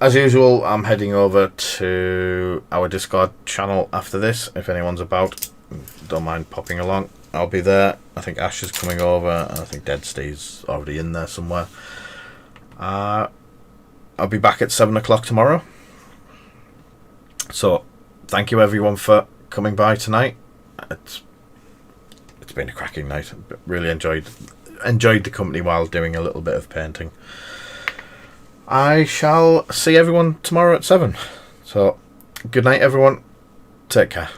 as usual, I'm heading over to our Discord channel after this. If anyone's about, don't mind popping along. I'll be there. I think Ash is coming over, and I think Dead Steve's already in there somewhere. I'll be back at 7 o'clock tomorrow. So, thank you everyone for coming by tonight. It's been a cracking night. Really enjoyed the company while doing a little bit of painting. I shall see everyone tomorrow at 7. So, good night everyone. Take care.